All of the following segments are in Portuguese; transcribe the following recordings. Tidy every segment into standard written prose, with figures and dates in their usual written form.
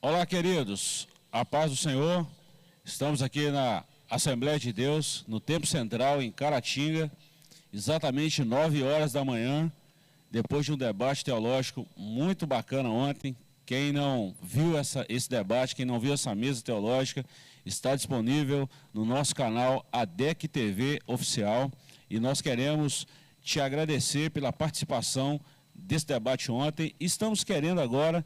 Olá, queridos, a paz do Senhor. Estamos aqui na Assembleia de Deus, no Templo Central, em Caratinga, exatamente 9 horas da manhã, depois de um debate teológico muito bacana ontem. Quem não viu esse debate, quem não viu essa mesa teológica, está disponível no nosso canal ADEC TV Oficial, e nós queremos te agradecer pela participação desse debate ontem. Estamos querendo agora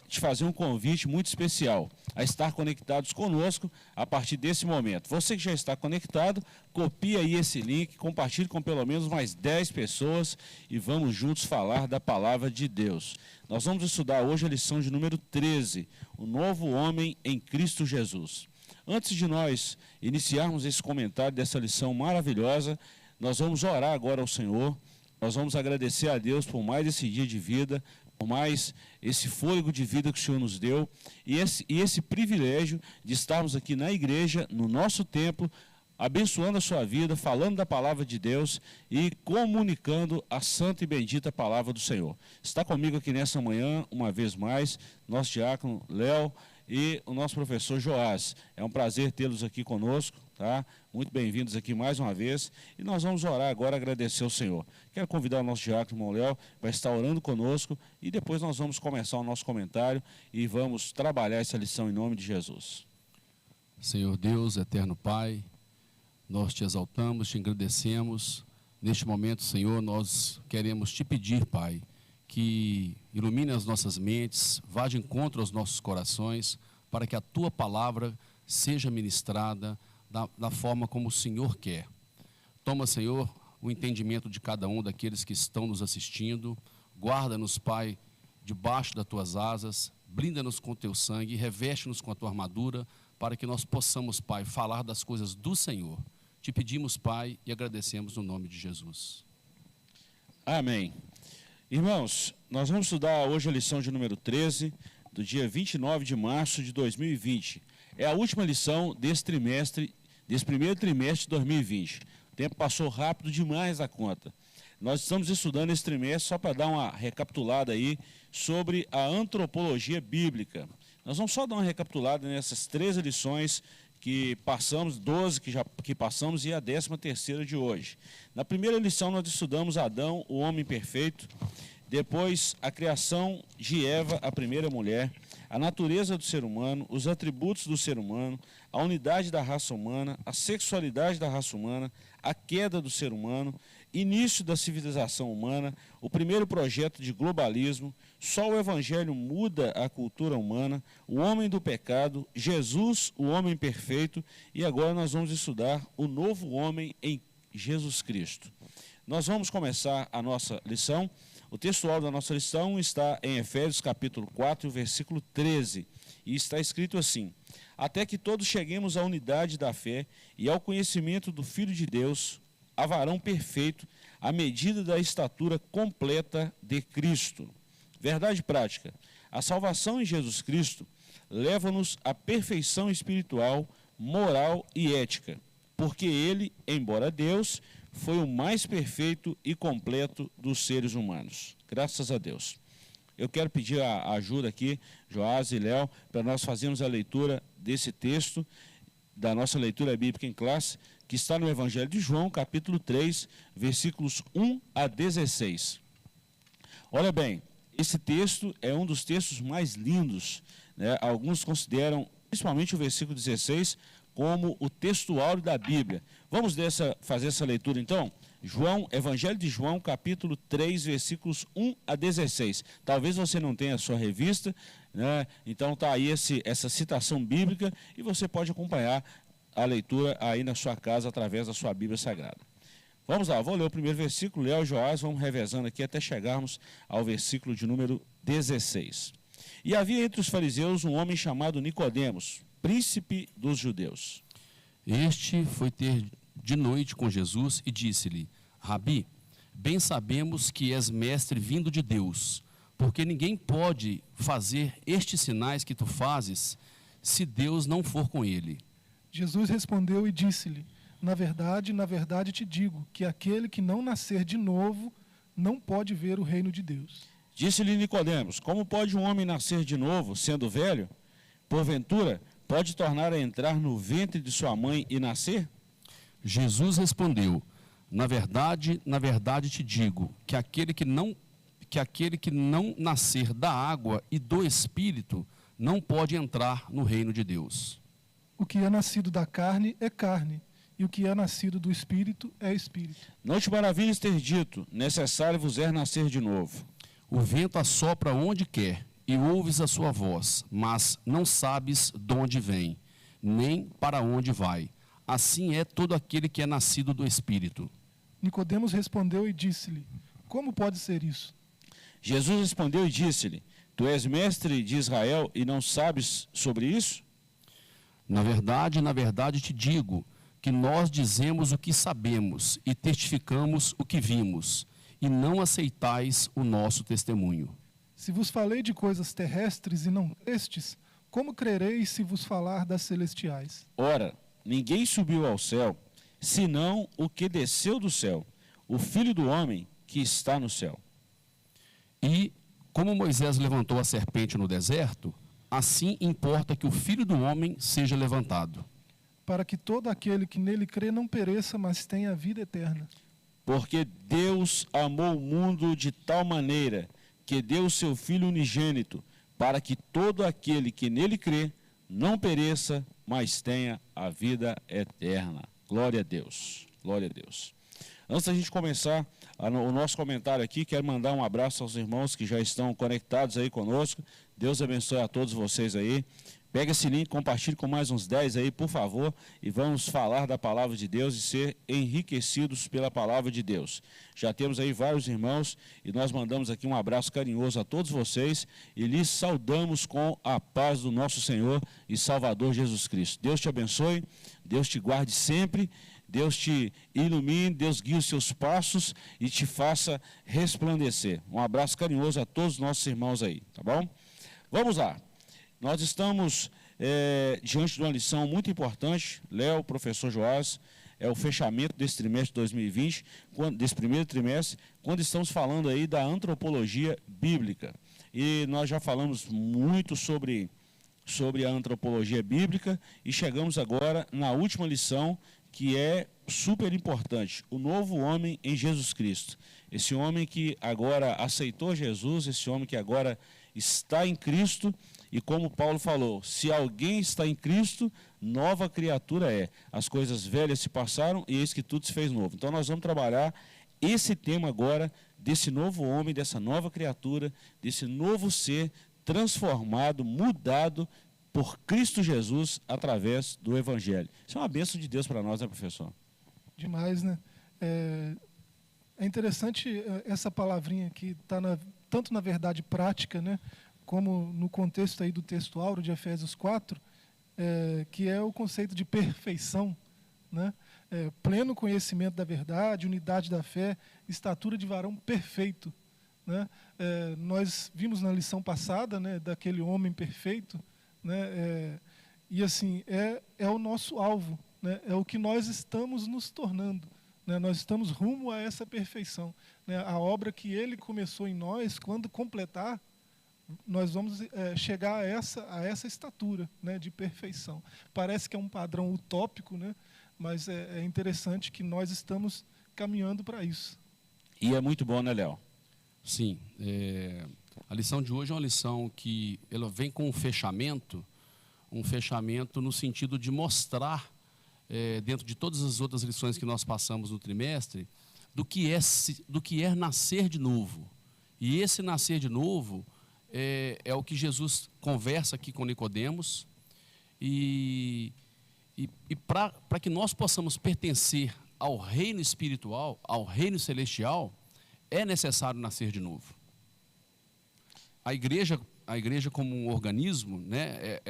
te fazer um convite muito especial a estar conectados conosco a partir desse momento. Você que já está conectado, copie aí esse link, compartilhe com pelo menos mais 10 pessoas e vamos juntos falar da palavra de Deus. Nós vamos estudar hoje a lição de número 13, o novo homem em Cristo Jesus. Antes de nós iniciarmos esse comentário dessa lição maravilhosa, nós vamos orar agora ao Senhor. Nós vamos agradecer a Deus por mais esse dia de vida, por mais esse fôlego de vida que o Senhor nos deu e esse privilégio de estarmos aqui na igreja, no nosso templo, abençoando a sua vida, falando da palavra de Deus e comunicando a santa e bendita palavra do Senhor. Está comigo aqui nessa manhã, uma vez mais, nosso diácono Léo e o nosso professor Joás. É um prazer tê-los aqui conosco, tá? Muito bem-vindos aqui mais uma vez. E nós vamos orar agora, agradecer ao Senhor. Quero convidar o nosso diácono, irmão Léo, para estar orando conosco e depois nós vamos começar o nosso comentário e vamos trabalhar essa lição em nome de Jesus. Senhor Deus, eterno Pai, nós te exaltamos, te agradecemos. Neste momento, Senhor, nós queremos te pedir, Pai, que ilumine as nossas mentes, vá de encontro aos nossos corações, para que a Tua palavra seja ministrada da forma como o Senhor quer. Toma, Senhor, o entendimento de cada um daqueles que estão nos assistindo. Guarda-nos, Pai, debaixo das Tuas asas, blinda-nos com Teu sangue e reveste-nos com a Tua armadura, para que nós possamos, Pai, falar das coisas do Senhor. Te pedimos, Pai, e agradecemos no nome de Jesus. Amém. Irmãos, nós vamos estudar hoje a lição de número 13, do dia 29 de março de 2020. É a última lição desse primeiro trimestre de 2020. O tempo passou rápido demais da conta. Nós estamos estudando esse trimestre só para dar uma recapitulada aí sobre a antropologia bíblica. Nós vamos só dar uma recapitulada nessas 13 lições que passamos, 12 que passamos e a 13ª de hoje. Na primeira lição nós estudamos Adão, o homem perfeito, depois a criação de Eva, a primeira mulher, a natureza do ser humano, os atributos do ser humano, a unidade da raça humana, a sexualidade da raça humana, a queda do ser humano, início da civilização humana, o primeiro projeto de globalismo, só o Evangelho muda a cultura humana, o homem do pecado, Jesus, o homem perfeito, e agora nós vamos estudar o novo homem em Jesus Cristo. Nós vamos começar a nossa lição. O textual da nossa lição está em Efésios capítulo 4, versículo 13, e está escrito assim: até que todos cheguemos à unidade da fé e ao conhecimento do Filho de Deus, a varão perfeito, à medida da estatura completa de Cristo. Verdade prática: a salvação em Jesus Cristo leva-nos à perfeição espiritual, moral e ética, porque ele, embora Deus, foi o mais perfeito e completo dos seres humanos. Graças a Deus. Eu quero pedir a ajuda aqui, Joás e Léo, para nós fazermos a leitura desse texto, da nossa leitura bíblica em classe, que está no Evangelho de João, capítulo 3, versículos 1 a 16. Olha bem, esse texto é um dos textos mais lindos, né? Alguns consideram, principalmente o versículo 16, como o texto áureo da Bíblia. Vamos fazer essa leitura então? Evangelho de João, capítulo 3, versículos 1 a 16. Talvez você não tenha a sua revista, né? Então está aí essa citação bíblica e você pode acompanhar a leitura aí na sua casa através da sua Bíblia Sagrada. Vamos lá, vou ler o primeiro versículo, Léo e Joás, vamos revezando aqui até chegarmos ao versículo de número 16. E havia entre os fariseus um homem chamado Nicodemos, príncipe dos judeus. Este foi ter de noite com Jesus e disse-lhe: Rabi, bem sabemos que és mestre vindo de Deus, porque ninguém pode fazer estes sinais que tu fazes, se Deus não for com ele. Jesus respondeu e disse-lhe: na verdade te digo, que aquele que não nascer de novo não pode ver o reino de Deus. Disse-lhe Nicodemos: como pode um homem nascer de novo, sendo velho? Porventura, pode tornar a entrar no ventre de sua mãe e nascer? Jesus respondeu: na verdade te digo, que aquele que não nascer da água e do Espírito não pode entrar no reino de Deus. O que é nascido da carne é carne, e o que é nascido do Espírito é Espírito. Não te maravilhes ter dito: necessário vos é nascer de novo. O vento assopra onde quer, e ouves a sua voz, mas não sabes de onde vem, nem para onde vai. Assim é todo aquele que é nascido do Espírito. Nicodemos respondeu e disse-lhe: como pode ser isso? Jesus respondeu e disse-lhe: tu és mestre de Israel e não sabes sobre isso? Na verdade te digo, que nós dizemos o que sabemos e testificamos o que vimos, e não aceitais o nosso testemunho. Se vos falei de coisas terrestres e não crestes, como crereis se vos falar das celestiais? Ora, ninguém subiu ao céu, senão o que desceu do céu, o Filho do homem que está no céu. E, como Moisés levantou a serpente no deserto, assim importa que o Filho do homem seja levantado. Para que todo aquele que nele crê não pereça, mas tenha a vida eterna. Porque Deus amou o mundo de tal maneira que deu o seu Filho unigênito, para que todo aquele que nele crê não pereça, mas tenha a vida eterna. Glória a Deus. Glória a Deus. Antes da gente começar o nosso comentário aqui, quero mandar um abraço aos irmãos que já estão conectados aí conosco. Deus abençoe a todos vocês aí. Pega esse link, compartilhe com mais uns 10 aí, por favor, e vamos falar da palavra de Deus e ser enriquecidos pela palavra de Deus. Já temos aí vários irmãos e nós mandamos aqui um abraço carinhoso a todos vocês e lhes saudamos com a paz do nosso Senhor e Salvador Jesus Cristo. Deus te abençoe, Deus te guarde sempre, Deus te ilumine, Deus guie os seus passos e te faça resplandecer. Um abraço carinhoso a todos os nossos irmãos aí, tá bom? Vamos lá. Nós estamos diante de uma lição muito importante. Léo, professor Joás, é o fechamento desse trimestre de 2020, desse primeiro trimestre, quando estamos falando aí da antropologia bíblica. E nós já falamos muito sobre a antropologia bíblica e chegamos agora na última lição, que é super importante: o novo homem em Jesus Cristo. Esse homem que agora aceitou Jesus, esse homem que agora está em Cristo. E como Paulo falou, se alguém está em Cristo, nova criatura é. As coisas velhas se passaram e eis que tudo se fez novo. Então nós vamos trabalhar esse tema agora, desse novo homem, dessa nova criatura, desse novo ser transformado, mudado por Cristo Jesus através do Evangelho. Isso é uma bênção de Deus para nós, né, professor? Demais, né? É interessante essa palavrinha que está tanto na verdade prática, né, como no contexto aí do texto áureo de Efésios 4, que é o conceito de perfeição, né? Pleno conhecimento da verdade, unidade da fé, estatura de varão perfeito, né? Nós vimos na lição passada, né, daquele homem perfeito, né? E assim, é o nosso alvo, né? É o que nós estamos nos tornando, né? Nós estamos rumo a essa perfeição, né? A obra que ele começou em nós, quando completar, nós vamos chegar a essa estatura, né, de perfeição. Parece que é um padrão utópico, né, mas é interessante que nós estamos caminhando para isso. E é muito bom, né, Léo? Sim. A lição de hoje é uma lição que ela vem com um fechamento no sentido de mostrar, dentro de todas as outras lições que nós passamos no trimestre, do que é nascer de novo. E esse nascer de novo é o que Jesus conversa aqui com Nicodemos, e para que nós possamos pertencer ao reino espiritual, ao reino celestial, é necessário nascer de novo. A igreja como um organismo, né,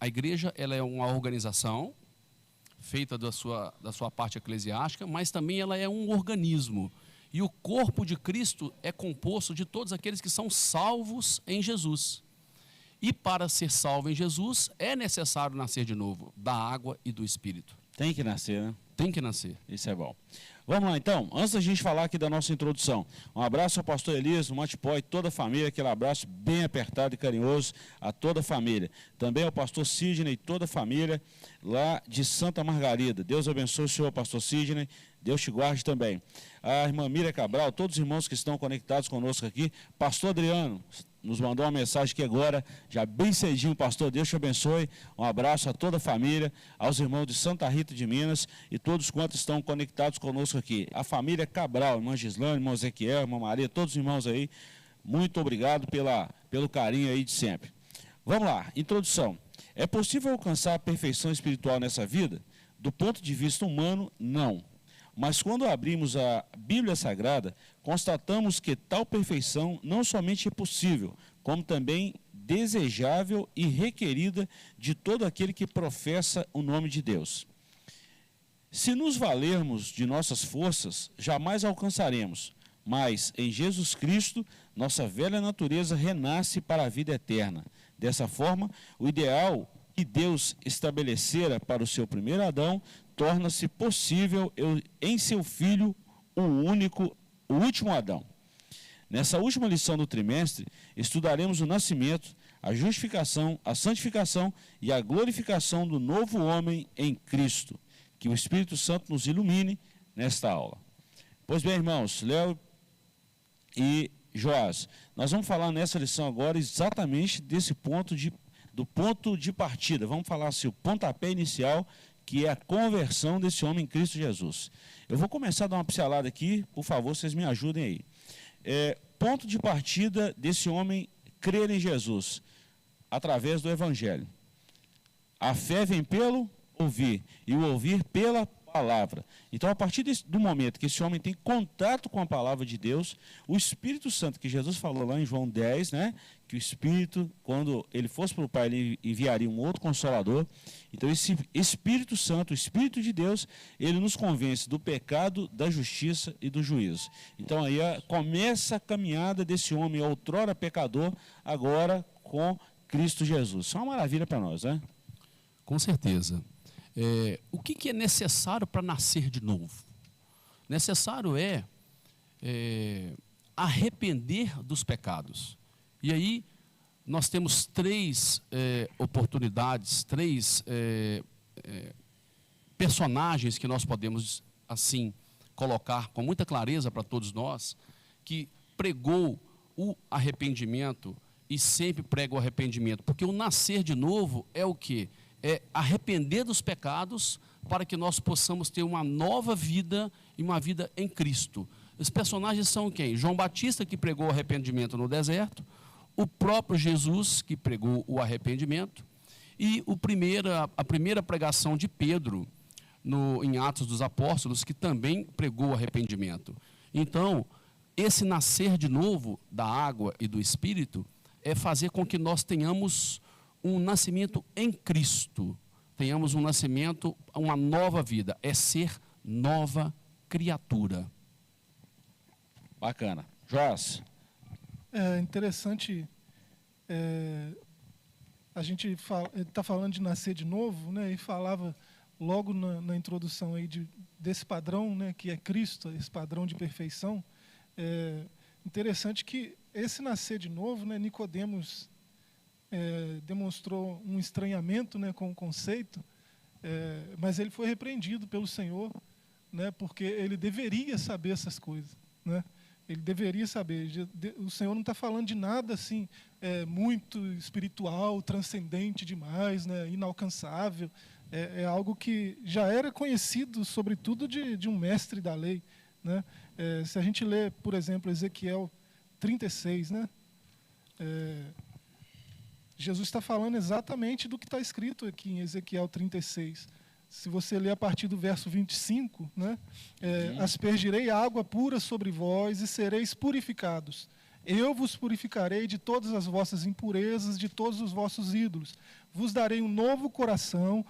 a igreja ela é uma organização feita da sua parte eclesiástica, mas também ela é um organismo. E o corpo de Cristo é composto de todos aqueles que são salvos em Jesus. E para ser salvo em Jesus, é necessário nascer de novo, da água e do Espírito. Tem que nascer, né? Tem que nascer. Isso é bom. Vamos lá, então. Antes da gente falar aqui da nossa introdução, um abraço ao pastor Elias, no Matipó e toda a família, aquele abraço bem apertado e carinhoso a toda a família. Também ao pastor Sidney e toda a família lá de Santa Margarida. Deus abençoe o senhor, pastor Sidney. Deus te guarde também. A irmã Miriam Cabral, todos os irmãos que estão conectados conosco aqui. Pastor Adriano nos mandou uma mensagem aqui agora, já bem cedinho, pastor, Deus te abençoe. Um abraço a toda a família, aos irmãos de Santa Rita de Minas e todos quantos estão conectados conosco aqui. A família Cabral, irmã Gislane, irmão Ezequiel, irmã Maria, todos os irmãos aí, muito obrigado pelo carinho aí de sempre. Vamos lá, introdução. É possível alcançar a perfeição espiritual nessa vida? Do ponto de vista humano, não. Mas quando abrimos a Bíblia Sagrada, constatamos que tal perfeição não somente é possível, como também desejável e requerida de todo aquele que professa o nome de Deus. Se nos valermos de nossas forças, jamais alcançaremos, mas em Jesus Cristo, nossa velha natureza renasce para a vida eterna. Dessa forma, o ideal que Deus estabelecera para o seu primeiro Adão torna-se possível em seu filho, o último Adão. Nessa última lição do trimestre, estudaremos o nascimento, a justificação, a santificação e a glorificação do novo homem em Cristo. Que o Espírito Santo nos ilumine nesta aula. Pois bem, irmãos, Léo e Joás, nós vamos falar nessa lição agora exatamente desse do ponto de partida. Vamos falar assim, o pontapé inicial, que é a conversão desse homem em Cristo Jesus. Eu vou começar a dar uma pincelada aqui, por favor, vocês me ajudem aí. Ponto de partida desse homem crer em Jesus, através do Evangelho. A fé vem pelo ouvir, e o ouvir pela palavra. Então, a partir do momento que esse homem tem contato com a palavra de Deus, o Espírito Santo, que Jesus falou lá em João 10, né, que o Espírito, quando ele fosse para o Pai, ele enviaria um outro Consolador. Então, esse Espírito Santo, o Espírito de Deus, ele nos convence do pecado, da justiça e do juízo. Então, aí começa a caminhada desse homem outrora pecador, agora com Cristo Jesus. Isso é uma maravilha para nós, né? Com certeza. O que é necessário para nascer de novo? Necessário é arrepender dos pecados. E aí nós temos três oportunidades, três personagens que nós podemos assim colocar com muita clareza para todos nós, que pregou o arrependimento e sempre prega o arrependimento. Porque o nascer de novo é o quê? É arrepender dos pecados para que nós possamos ter uma nova vida e uma vida em Cristo. Os personagens são quem? João Batista, que pregou o arrependimento no deserto, o próprio Jesus, que pregou o arrependimento, e a primeira pregação de Pedro, em Atos dos Apóstolos, que também pregou o arrependimento. Então, esse nascer de novo da água e do Espírito é fazer com que nós tenhamos um nascimento em Cristo, tenhamos um nascimento, uma nova vida, é ser nova criatura. Bacana. Joás. É interessante, a gente está falando de nascer de novo, né, e falava logo na introdução aí desse padrão, né, que é Cristo, esse padrão de perfeição. Interessante que esse nascer de novo, né, Nicodemos demonstrou um estranhamento, né, com o conceito, mas ele foi repreendido pelo Senhor, né, porque ele deveria saber essas coisas, né? Ele deveria saber. O Senhor não está falando de nada assim muito espiritual, transcendente demais, né, inalcançável. É algo que já era conhecido, sobretudo de um mestre da lei, né? Se a gente lê, por exemplo, Ezequiel 36, né? Jesus está falando exatamente do que está escrito aqui em Ezequiel 36. Se você ler a partir do verso 25, né? Aspergirei água pura sobre vós e sereis purificados. Eu vos purificarei de todas as vossas impurezas, de todos os vossos ídolos. Vos darei um novo coração,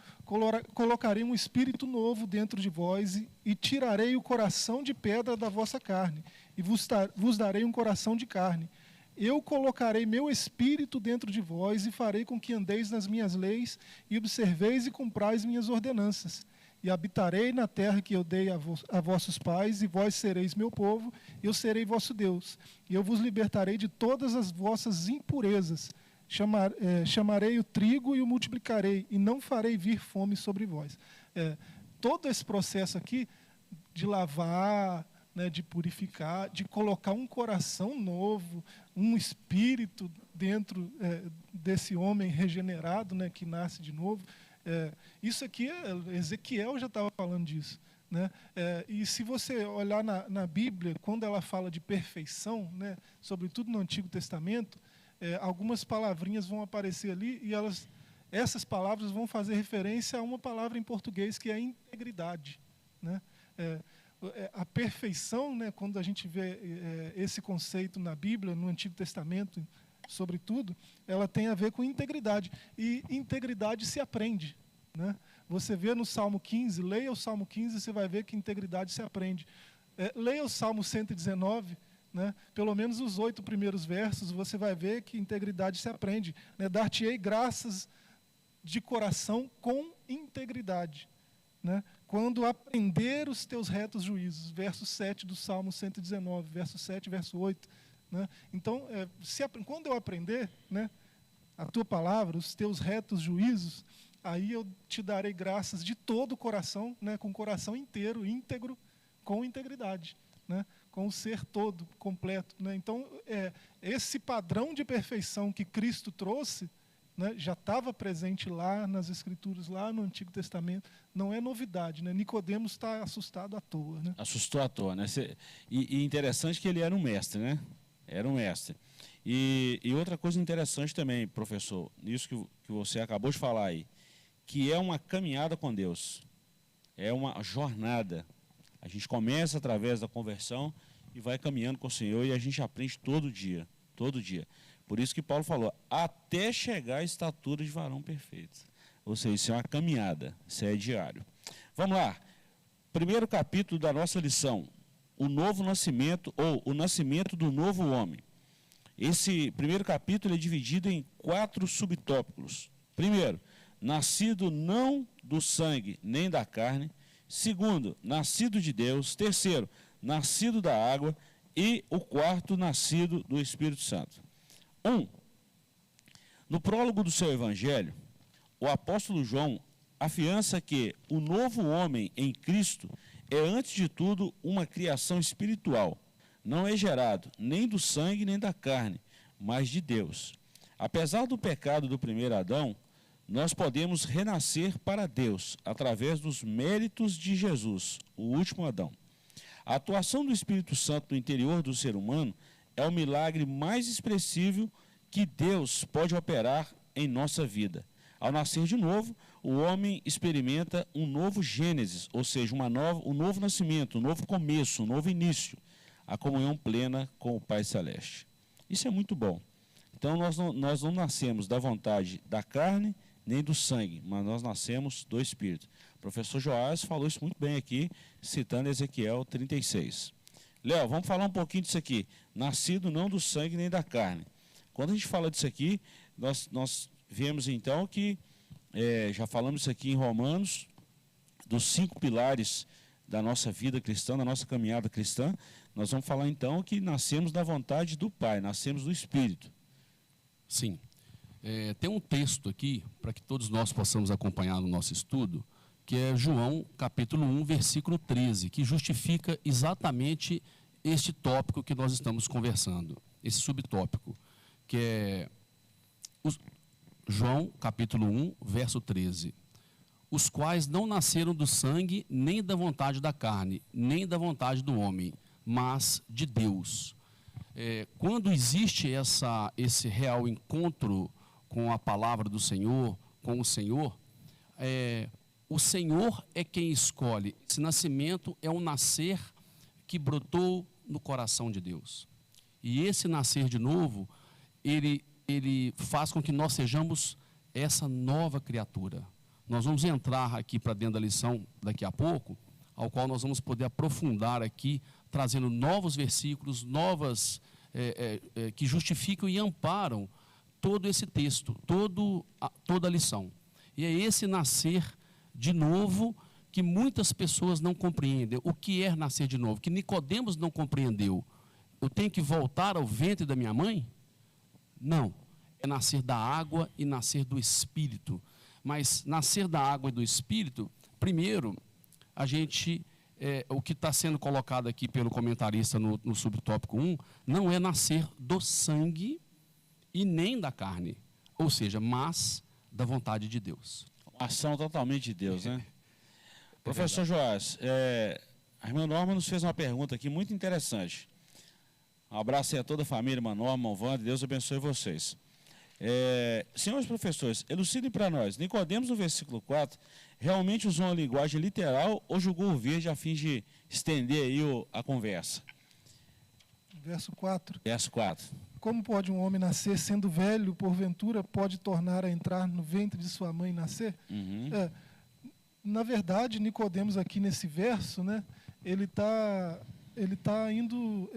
colocarei um espírito novo dentro de vós e tirarei o coração de pedra da vossa carne e vos darei um coração de carne. Eu colocarei meu espírito dentro de vós e farei com que andeis nas minhas leis e observeis e cumprais minhas ordenanças. e habitarei na terra que eu dei a vossos pais, e vós sereis meu povo, e eu serei vosso Deus. E eu vos libertarei de todas as vossas impurezas. Chamarei o trigo e o multiplicarei, e não farei vir fome sobre vós. Todo esse processo aqui de lavar, né, de purificar, de colocar um coração novo, um espírito dentro desse homem regenerado, né, que nasce de novo. Isso aqui, Ezequiel já estava falando disso, né? E se você olhar na Bíblia, quando ela fala de perfeição, né, sobretudo no Antigo Testamento, algumas palavrinhas vão aparecer ali e essas palavras vão fazer referência a uma palavra em português que é integridade, né? A perfeição, né, quando a gente vê esse conceito na Bíblia, no Antigo Testamento, sobretudo, ela tem a ver com integridade. E integridade se aprende, né? Você vê no Salmo 15, leia o Salmo 15, você vai ver que integridade se aprende. Leia o Salmo 119, né? Pelo menos os 8 primeiros versos, você vai ver que integridade se aprende, né? Dar-te-ei graças de coração com integridade, né? Quando aprender os teus retos juízos, verso 7 do Salmo 119, verso 7, verso 8. Né? Então, quando eu aprender, né, a tua palavra, os teus retos juízos, aí eu te darei graças de todo o coração, né, com o coração inteiro, íntegro, com integridade, né, com o ser todo, completo. Né? Então, esse padrão de perfeição que Cristo trouxe, né, já estava presente lá nas Escrituras, lá no Antigo Testamento, não é novidade, né? Nicodemos está assustado à toa, né? Assustou à toa, né? E interessante que ele era um mestre, né? Era um mestre. E outra coisa interessante também, professor, nisso que você acabou de falar aí, que é uma caminhada com Deus, é uma jornada. A gente começa através da conversão e vai caminhando com o Senhor e a gente aprende todo dia, todo dia. Por isso que Paulo falou, até chegar à estatura de varão perfeito. Ou seja, isso é uma caminhada, isso é diário. Vamos lá, primeiro capítulo da nossa lição, o novo nascimento, ou o nascimento do novo homem. Esse primeiro capítulo é dividido em 4 subtópicos. Primeiro, nascido não do sangue nem da carne. Segundo, nascido de Deus. Terceiro, nascido da água. E o quarto, nascido do Espírito Santo. No prólogo do seu evangelho, o apóstolo João afiança que o novo homem em Cristo é, antes de tudo, uma criação espiritual. Não é gerado nem do sangue nem da carne, mas de Deus. Apesar do pecado do primeiro Adão, nós podemos renascer para Deus através dos méritos de Jesus, o último Adão. A atuação do Espírito Santo no interior do ser humano é o milagre mais expressivo que Deus pode operar em nossa vida. Ao nascer de novo, o homem experimenta um novo Gênesis, ou seja, um novo nascimento, um novo começo, um novo início, a comunhão plena com o Pai Celeste. Isso é muito bom. Então, nós não nascemos da vontade da carne nem do sangue, mas nós nascemos do Espírito. O professor Joás falou isso muito bem aqui, citando Ezequiel 36. Léo, vamos falar um pouquinho disso aqui. Nascido não do sangue nem da carne. Quando a gente fala disso aqui, nós vemos então que, já falamos isso aqui em Romanos, dos 5 pilares da nossa vida cristã, da nossa caminhada cristã, nós vamos falar então que nascemos da vontade do Pai, nascemos do Espírito. Sim. Tem um texto aqui, para que todos nós possamos acompanhar no nosso estudo, que é João, capítulo 1, versículo 13, que justifica exatamente este tópico que nós estamos conversando, esse subtópico, que é João, capítulo 1, verso 13. Os quais não nasceram do sangue, nem da vontade da carne, nem da vontade do homem, mas de Deus. Quando existe esse real encontro com a palavra do Senhor, com o Senhor é quem escolhe. Esse nascimento é um nascer que brotou no coração de Deus. E esse nascer de novo, ele faz com que nós sejamos essa nova criatura. Nós vamos entrar aqui para dentro da lição daqui a pouco, ao qual nós vamos poder aprofundar aqui, trazendo novos versículos, que justificam e amparam todo esse texto, toda a lição. E é esse nascer de novo que muitas pessoas não compreendem. O que é nascer de novo? Que Nicodemos não compreendeu. Eu tenho que voltar ao ventre da minha mãe? Não. É nascer da água e nascer do Espírito. Mas nascer da água e do Espírito, primeiro, o que está sendo colocado aqui pelo comentarista no subtópico 1, não é nascer do sangue e nem da carne. Ou seja, mas da vontade de Deus. Uma ação totalmente de Deus, né? Professor Joás, a irmã Norma nos fez uma pergunta aqui muito interessante. Um abraço aí a toda a família, irmã Norma, irmão Wander, Deus abençoe vocês. Senhores professores, elucidem para nós, Nicodemos no versículo 4, realmente usou uma linguagem literal ou julgou o verde a fim de estender aí a conversa? Verso 4. Verso 4. Como pode um homem nascer sendo velho, porventura pode tornar a entrar no ventre de sua mãe e nascer? Uhum. Na verdade, Nicodemos aqui nesse verso, né, ele tá indo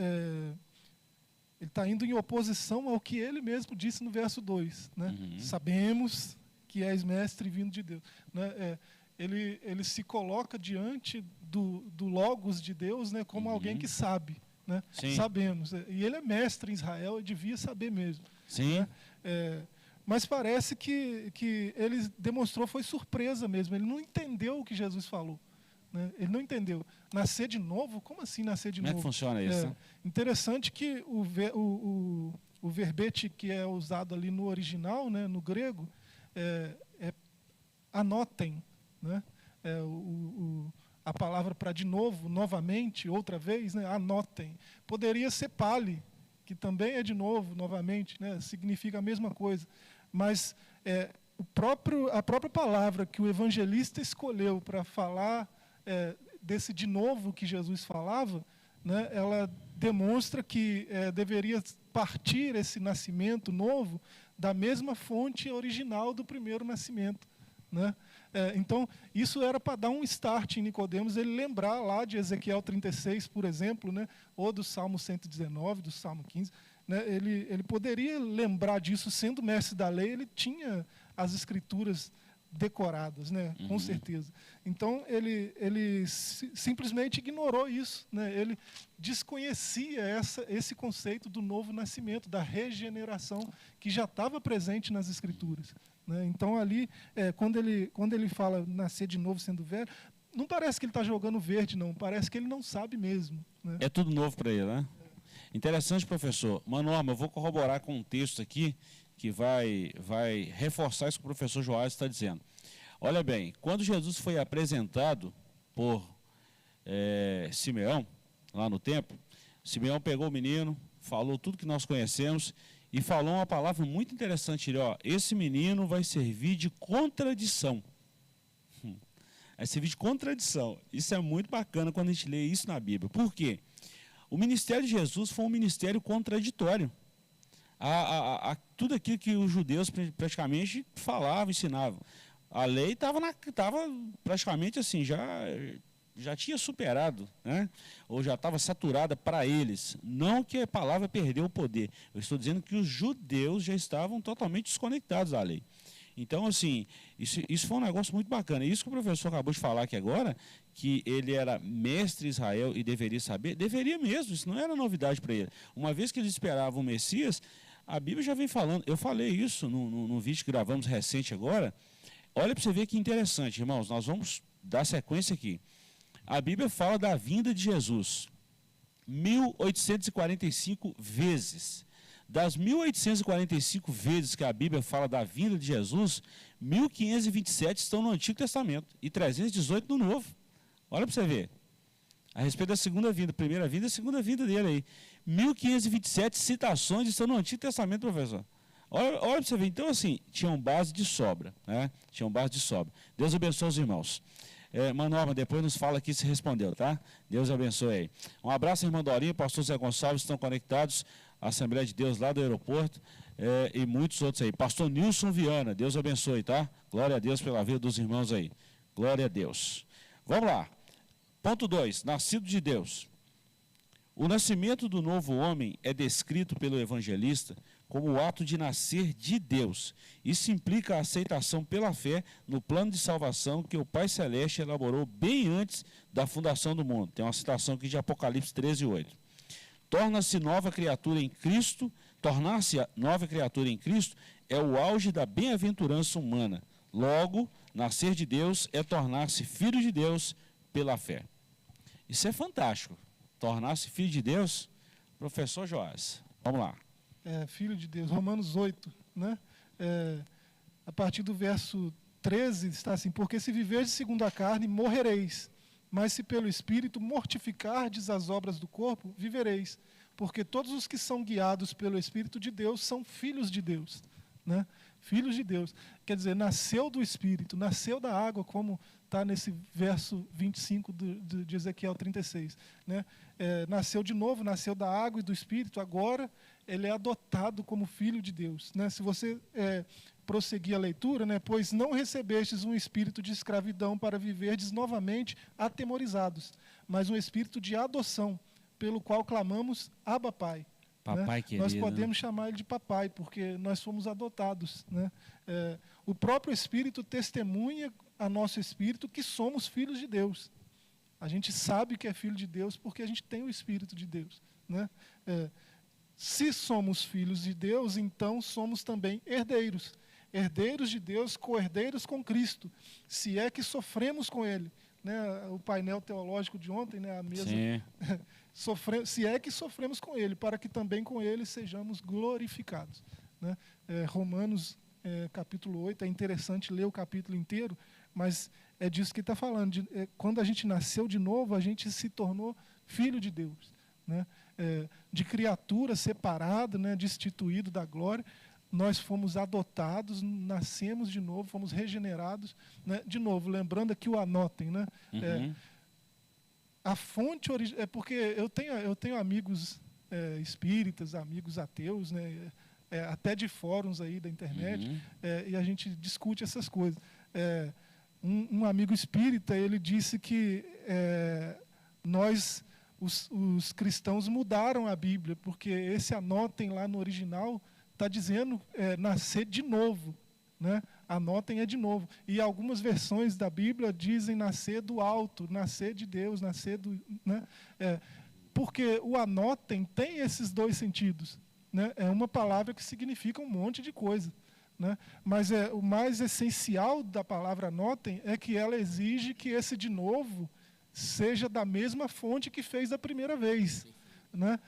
em oposição ao que ele mesmo disse no verso 2. Né? Uhum. Sabemos que és mestre vindo de Deus. Né? Ele se coloca diante do Logos de Deus, né, como alguém que sabe. Né? Sabemos. E ele é mestre em Israel, ele devia saber mesmo. Sim. Né? Mas parece que ele demonstrou, foi surpresa mesmo. Ele não entendeu o que Jesus falou. Né? Ele não entendeu. Nascer de novo? Como assim nascer de novo? Como é que funciona isso? Né? Interessante que o verbete que é usado ali no original, né, no grego, anotem. Né? A palavra para de novo, novamente, outra vez, né, anotem. Poderia ser pali, que também é de novo, novamente, né, significa a mesma coisa. Mas a própria palavra que o evangelista escolheu para falar desse de novo que Jesus falava, né, ela demonstra que deveria partir esse nascimento novo da mesma fonte original do primeiro nascimento. Né? Então, isso era para dar um start em Nicodemos, ele lembrar lá de Ezequiel 36, por exemplo, né? Ou do Salmo 119, do Salmo 15. Né? Ele poderia lembrar disso, sendo mestre da lei, ele tinha as escrituras decoradas, né? Com certeza. Então, ele simplesmente ignorou isso. Né? Ele desconhecia esse conceito do novo nascimento, da regeneração, que já estava presente nas escrituras. Né? Então, ali, quando ele fala nascer de novo sendo velho, não parece que ele está jogando verde, não. Parece que ele não sabe mesmo. Né? É tudo novo para ele, né? Interessante, professor. Norma, eu vou corroborar com um texto aqui que vai reforçar isso que o professor Joás está dizendo. Olha bem, quando Jesus foi apresentado por Simeão, lá no templo, Simeão pegou o menino, falou tudo que nós conhecemos e falou uma palavra muito interessante. Ele, esse menino vai servir de contradição. Vai servir de contradição. Isso é muito bacana quando a gente lê isso na Bíblia. Por quê? O ministério de Jesus foi um ministério contraditório. Tudo aquilo que os judeus praticamente falavam, ensinavam. A lei estava praticamente assim, já tinha superado, né? Ou já estava saturada para eles. Não que a palavra perdeu o poder. Eu estou dizendo que os judeus já estavam totalmente desconectados da lei. Então, assim, isso foi um negócio muito bacana. Isso que o professor acabou de falar aqui agora, que ele era mestre em Israel e deveria saber, deveria mesmo, isso não era novidade para ele. Uma vez que eles esperavam o Messias, a Bíblia já vem falando. Eu falei isso no vídeo que gravamos recente agora. Olha para você ver que interessante, irmãos. Nós vamos dar sequência aqui. A Bíblia fala da vinda de Jesus 1845 vezes. Das 1845 vezes que a Bíblia fala da vinda de Jesus, 1527 estão no Antigo Testamento e 318 no Novo. Olha para você ver. A respeito da segunda vinda, primeira vinda e segunda vinda dele aí. 1527 citações estão no Antigo Testamento, professor. Olha para você ver. Então, assim, tinham base de sobra. Né? Tinham base de sobra. Deus abençoe os irmãos. Norma, depois nos fala aqui se respondeu, tá? Deus abençoe aí. Um abraço, irmã Dorinha, pastor Zé Gonçalves, estão conectados à Assembleia de Deus lá do aeroporto e muitos outros aí. Pastor Nilson Viana, Deus abençoe, tá? Glória a Deus pela vida dos irmãos aí. Glória a Deus. Vamos lá. Ponto 2, nascido de Deus. O nascimento do novo homem é descrito pelo evangelista como o ato de nascer de Deus. Isso implica a aceitação pela fé no plano de salvação que o Pai Celeste elaborou bem antes da fundação do mundo. Tem uma citação aqui de Apocalipse 13:8. Tornar-se nova criatura em Cristo é o auge da bem-aventurança humana. Logo, nascer de Deus é tornar-se filho de Deus pela fé. Isso é fantástico. Tornar-se filho de Deus. Professor Joás, vamos lá. Filho de Deus, Romanos 8, né? A partir do verso 13 está assim: porque se viverdes segundo a carne, morrereis, mas se pelo Espírito mortificardes as obras do corpo, vivereis, porque todos os que são guiados pelo Espírito de Deus são filhos de Deus, né? Filhos de Deus, quer dizer, nasceu do Espírito, nasceu da água, como está nesse verso 25 de Ezequiel 36, né? Nasceu de novo, nasceu da água e do Espírito, agora ele é adotado como filho de Deus, né? Se você prosseguir a leitura, né? Pois não recebestes um espírito de escravidão para viverdes novamente atemorizados, mas um espírito de adoção, pelo qual clamamos, Abba, Pai. Papai, né? querido. Nós podemos chamar ele de papai, porque nós fomos adotados, né? O próprio Espírito testemunha a nosso espírito que somos filhos de Deus. A gente sabe que é filho de Deus porque a gente tem o Espírito de Deus, né? Se somos filhos de Deus, então somos também herdeiros. Herdeiros de Deus, co-herdeiros com Cristo, se é que sofremos com Ele, né? O painel teológico de ontem, né? A mesa, se é que sofremos com Ele, para que também com Ele sejamos glorificados, né? Romanos capítulo 8, é interessante ler o capítulo inteiro, mas é disso que está falando. Quando a gente nasceu de novo, a gente se tornou filho de Deus, né? De criatura separada, né? Destituído da glória, nós fomos adotados, nascemos de novo, fomos regenerados, né? De novo, lembrando aqui o anotem, né? A fonte é porque eu tenho amigos espíritas, amigos ateus, né? Até de fóruns aí da internet, e a gente discute essas coisas. Um amigo espírita, ele disse que os cristãos mudaram a Bíblia, porque esse anotem lá no original está dizendo nascer de novo, né? Anotem de novo. E algumas versões da Bíblia dizem nascer do alto, nascer de Deus, nascer do... né? Porque o anotem tem esses dois sentidos, né? É uma palavra que significa um monte de coisa, né? Mas o mais essencial da palavra anotem é que ela exige que esse de novo seja da mesma fonte que fez da primeira vez, né?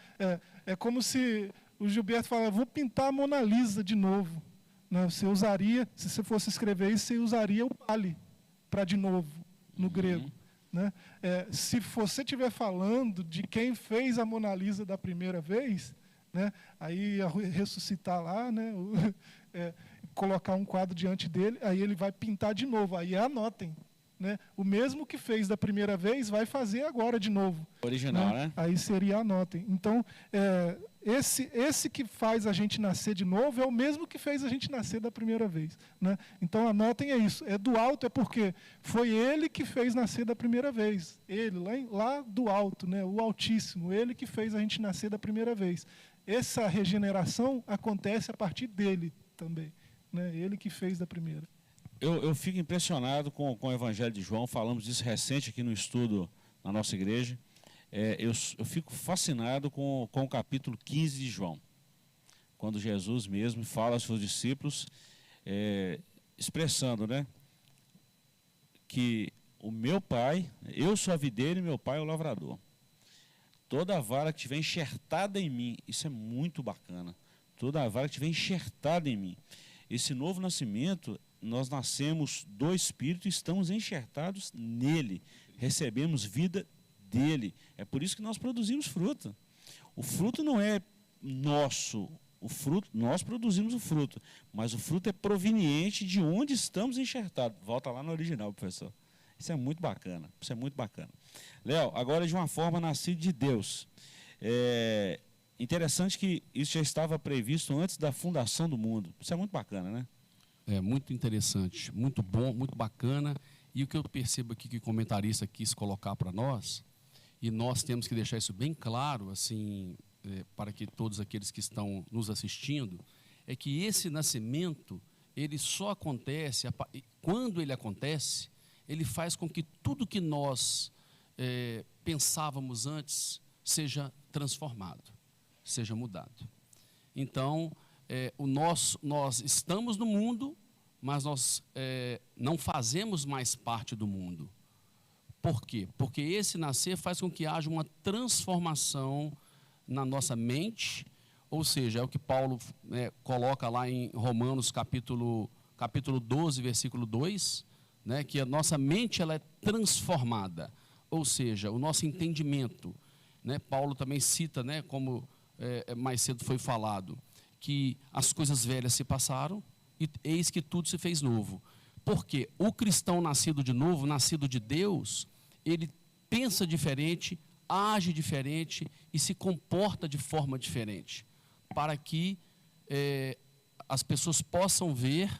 É como se o Gilberto fala: vou pintar a Mona Lisa de novo, né? Você usaria, se você fosse escrever isso, você usaria o pali para de novo, no grego, né? Se você estiver falando de quem fez a Mona Lisa da primeira vez, né? Aí ia ressuscitar lá, né? Colocar um quadro diante dele, aí ele vai pintar de novo, aí anotem, né? O mesmo que fez da primeira vez vai fazer agora de novo. Original, né? Aí seria anotem. Então, esse que faz a gente nascer de novo é o mesmo que fez a gente nascer da primeira vez, né? Então, anotem isso. É do alto, é porque foi ele que fez nascer da primeira vez. Ele, lá do alto, né? O Altíssimo, ele que fez a gente nascer da primeira vez. Essa regeneração acontece a partir dele também, né? Ele que fez da primeira. Eu fico impressionado com o Evangelho de João, falamos disso recente aqui no estudo na nossa igreja. Eu fico fascinado com o capítulo 15 de João, quando Jesus mesmo fala aos seus discípulos, expressando, né, que o meu Pai, eu sou a videira e meu Pai é o lavrador. Toda vara que estiver enxertada em mim, isso é muito bacana, toda vara que estiver enxertada em mim. Esse novo nascimento, nós nascemos do Espírito e estamos enxertados nele, recebemos vida dele. É por isso que nós produzimos fruto. O fruto não é nosso, nós produzimos o fruto, mas o fruto é proveniente de onde estamos enxertados. Volta lá no original, professor. Isso é muito bacana, isso é muito bacana. Léo, agora de uma forma nascida de Deus. Interessante que isso já estava previsto antes da fundação do mundo. Isso é muito bacana, né? É muito interessante, muito bom, muito bacana. E o que eu percebo aqui que o comentarista quis colocar para nós, e nós temos que deixar isso bem claro, assim, para que todos aqueles que estão nos assistindo, é que esse nascimento, ele só acontece, quando ele acontece, ele faz com que tudo que nós pensávamos antes seja transformado, seja mudado. Então, nós estamos no mundo, mas nós não fazemos mais parte do mundo. Por quê? Porque esse nascer faz com que haja uma transformação na nossa mente, ou seja, é o que Paulo coloca lá em Romanos capítulo 12, versículo 2, né, que a nossa mente ela é transformada, ou seja, o nosso entendimento. Né, Paulo também cita, né, como mais cedo foi falado, que as coisas velhas se passaram e eis que tudo se fez novo. Porque o cristão nascido de novo, nascido de Deus, ele pensa diferente, age diferente e se comporta de forma diferente, para que as pessoas possam ver,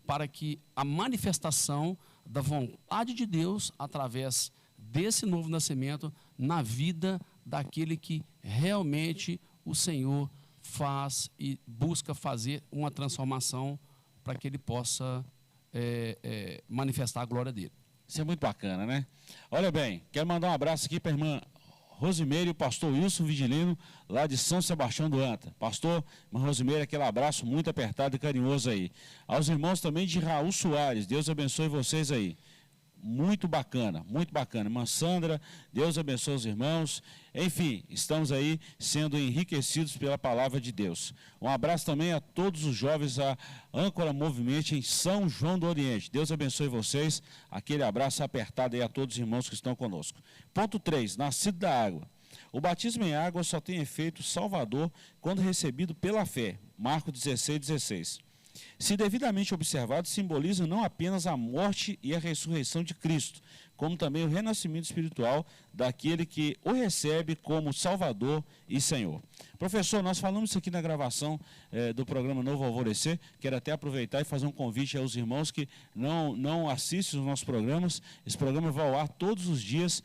para que a manifestação da vontade de Deus, através desse novo nascimento, na vida daquele que realmente o Senhor faz e busca fazer uma transformação para que ele possa manifestar a glória dele. Isso é muito bacana, né? Olha bem, quero mandar um abraço aqui para a irmã Rosimeire e o pastor Wilson Vigilino, lá de São Sebastião do Anta. Pastor, irmã Rosimeire, aquele abraço muito apertado e carinhoso aí. Aos irmãos também de Raul Soares, Deus abençoe vocês aí. Muito bacana, muito bacana. Irmã Sandra, Deus abençoe os irmãos. Enfim, estamos aí sendo enriquecidos pela palavra de Deus. Um abraço também a todos os jovens da Âncora Movimento em São João do Oriente. Deus abençoe vocês. Aquele abraço apertado aí a todos os irmãos que estão conosco. Ponto 3, nascido da água. O batismo em água só tem efeito salvador quando recebido pela fé. Marcos 16:16. Se devidamente observado, simboliza não apenas a morte e a ressurreição de Cristo, como também o renascimento espiritual daquele que o recebe como Salvador e Senhor. Professor, nós falamos isso aqui na gravação do programa Novo Alvorecer. Quero até aproveitar e fazer um convite aos irmãos que não assistem os nossos programas. Esse programa vai ao ar todos os dias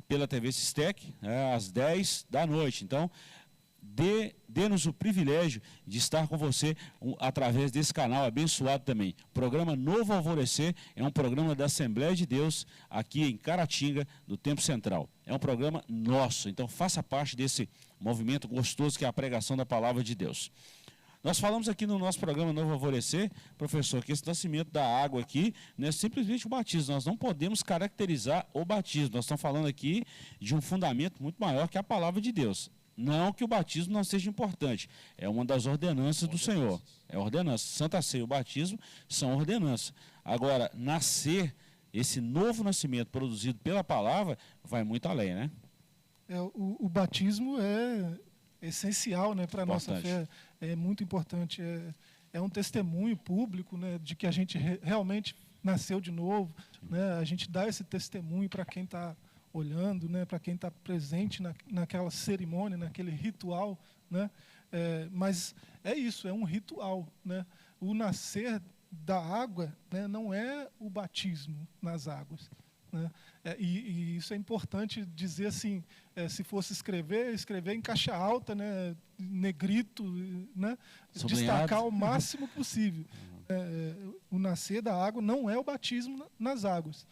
pela TV Sistec, às 10 da noite. Então, dê-nos o privilégio de estar com você através desse canal abençoado também. O programa Novo Alvorecer é um programa da Assembleia de Deus aqui em Caratinga, do Tempo Central. É um programa nosso, então faça parte desse movimento gostoso que é a pregação da Palavra de Deus. Nós falamos aqui no nosso programa Novo Alvorecer, professor, que esse nascimento da água aqui não é simplesmente o batismo. Nós não podemos caracterizar o batismo. Nós estamos falando aqui de um fundamento muito maior que a Palavra de Deus. Não que o batismo não seja importante, é uma das ordenanças do Senhor. É ordenança. Santa Ceia e o batismo são ordenanças. Agora, esse novo nascimento produzido pela palavra, vai muito além, né? O batismo é essencial, né, para a nossa fé. É muito importante. É um testemunho público, né, de que a gente realmente nasceu de novo. Né? A gente dá esse testemunho para quem está olhando, né, para quem está presente naquela cerimônia, naquele ritual, né? Mas é isso, é um ritual, né? O nascer da água, né, não é o batismo nas águas, né? E isso é importante dizer assim, se fosse escrever em caixa alta, né, negrito, né, destacar o máximo possível. O nascer da água não é o batismo nas águas.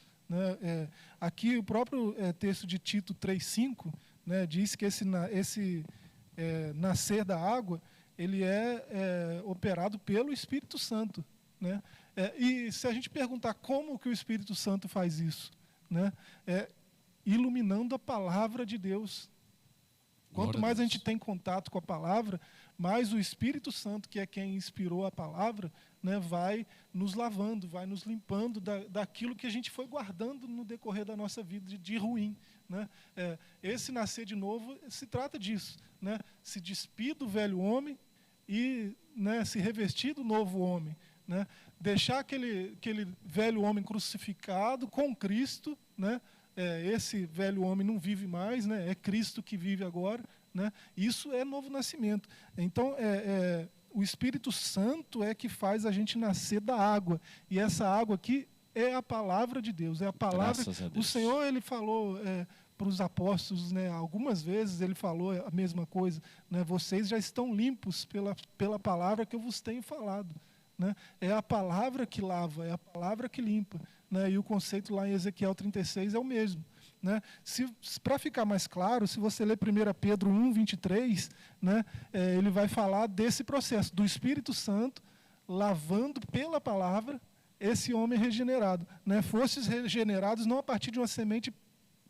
Aqui o próprio texto de Tito 3,5, né, diz que esse nascer da água ele é operado pelo Espírito Santo, né? E se a gente perguntar como que o Espírito Santo faz isso, né, iluminando a palavra de Deus. Quanto mais a gente tem contato com a palavra, mais o Espírito Santo, que é quem inspirou a palavra, né, vai nos lavando, vai nos limpando daquilo que a gente foi guardando no decorrer da nossa vida de ruim. Né? Esse nascer de novo se trata disso, né? Se despir do velho homem e, né, se revestir do novo homem. Né? Deixar aquele velho homem crucificado com Cristo, né? Esse velho homem não vive mais, né? É Cristo que vive agora, né? Isso é novo nascimento. Então, o Espírito Santo é que faz a gente nascer da água. E essa água aqui é a palavra de Deus, é a palavra. Graças a Deus. O Senhor, ele falou, para os apóstolos, né? Algumas vezes ele falou a mesma coisa, né? Vocês já estão limpos pela palavra que eu vos tenho falado, né? É a palavra que lava, é a palavra que limpa, né? E o conceito lá em Ezequiel 36 é o mesmo, né? Para ficar mais claro, se você ler 1 Pedro 1:23, né? Ele vai falar desse processo do Espírito Santo lavando pela palavra esse homem regenerado, né? Fostes regenerados não a partir de uma semente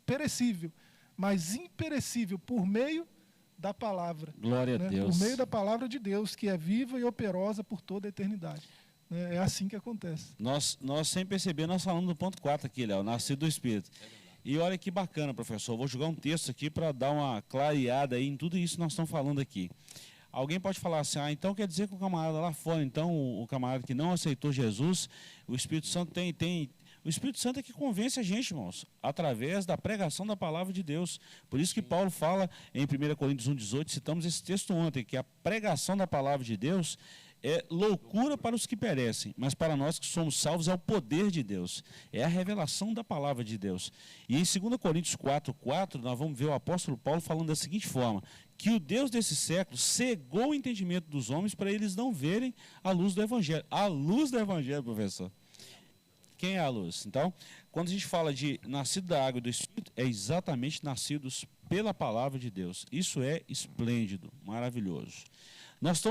perecível, mas imperecível por meio da palavra. Glória né? a Deus. Por meio da palavra de Deus, que é viva e operosa por toda a eternidade. É assim que acontece. Nós sem perceber, nós falamos do ponto 4 aqui, Léo, nascido do Espírito. E olha que bacana, professor. Vou jogar um texto aqui para dar uma clareada aí em tudo isso que nós estamos falando aqui. Alguém pode falar assim, então quer dizer que o camarada lá fora, então o camarada que não aceitou Jesus, o Espírito Santo tem... O Espírito Santo é que convence a gente, irmãos, através da pregação da palavra de Deus. Por isso que Paulo fala em 1 Coríntios 1:18, citamos esse texto ontem, que a pregação da palavra de Deus é loucura para os que perecem, mas para nós que somos salvos é o poder de Deus, é a revelação da palavra de Deus. E em 2 Coríntios 4:4, nós vamos ver o apóstolo Paulo falando da seguinte forma, que o Deus desse século cegou o entendimento dos homens para eles não verem a luz do Evangelho. A luz do Evangelho, professor. Quem é a luz? Então, quando a gente fala de nascido da água e do Espírito, é exatamente nascidos pela palavra de Deus. Isso é esplêndido, maravilhoso. Nós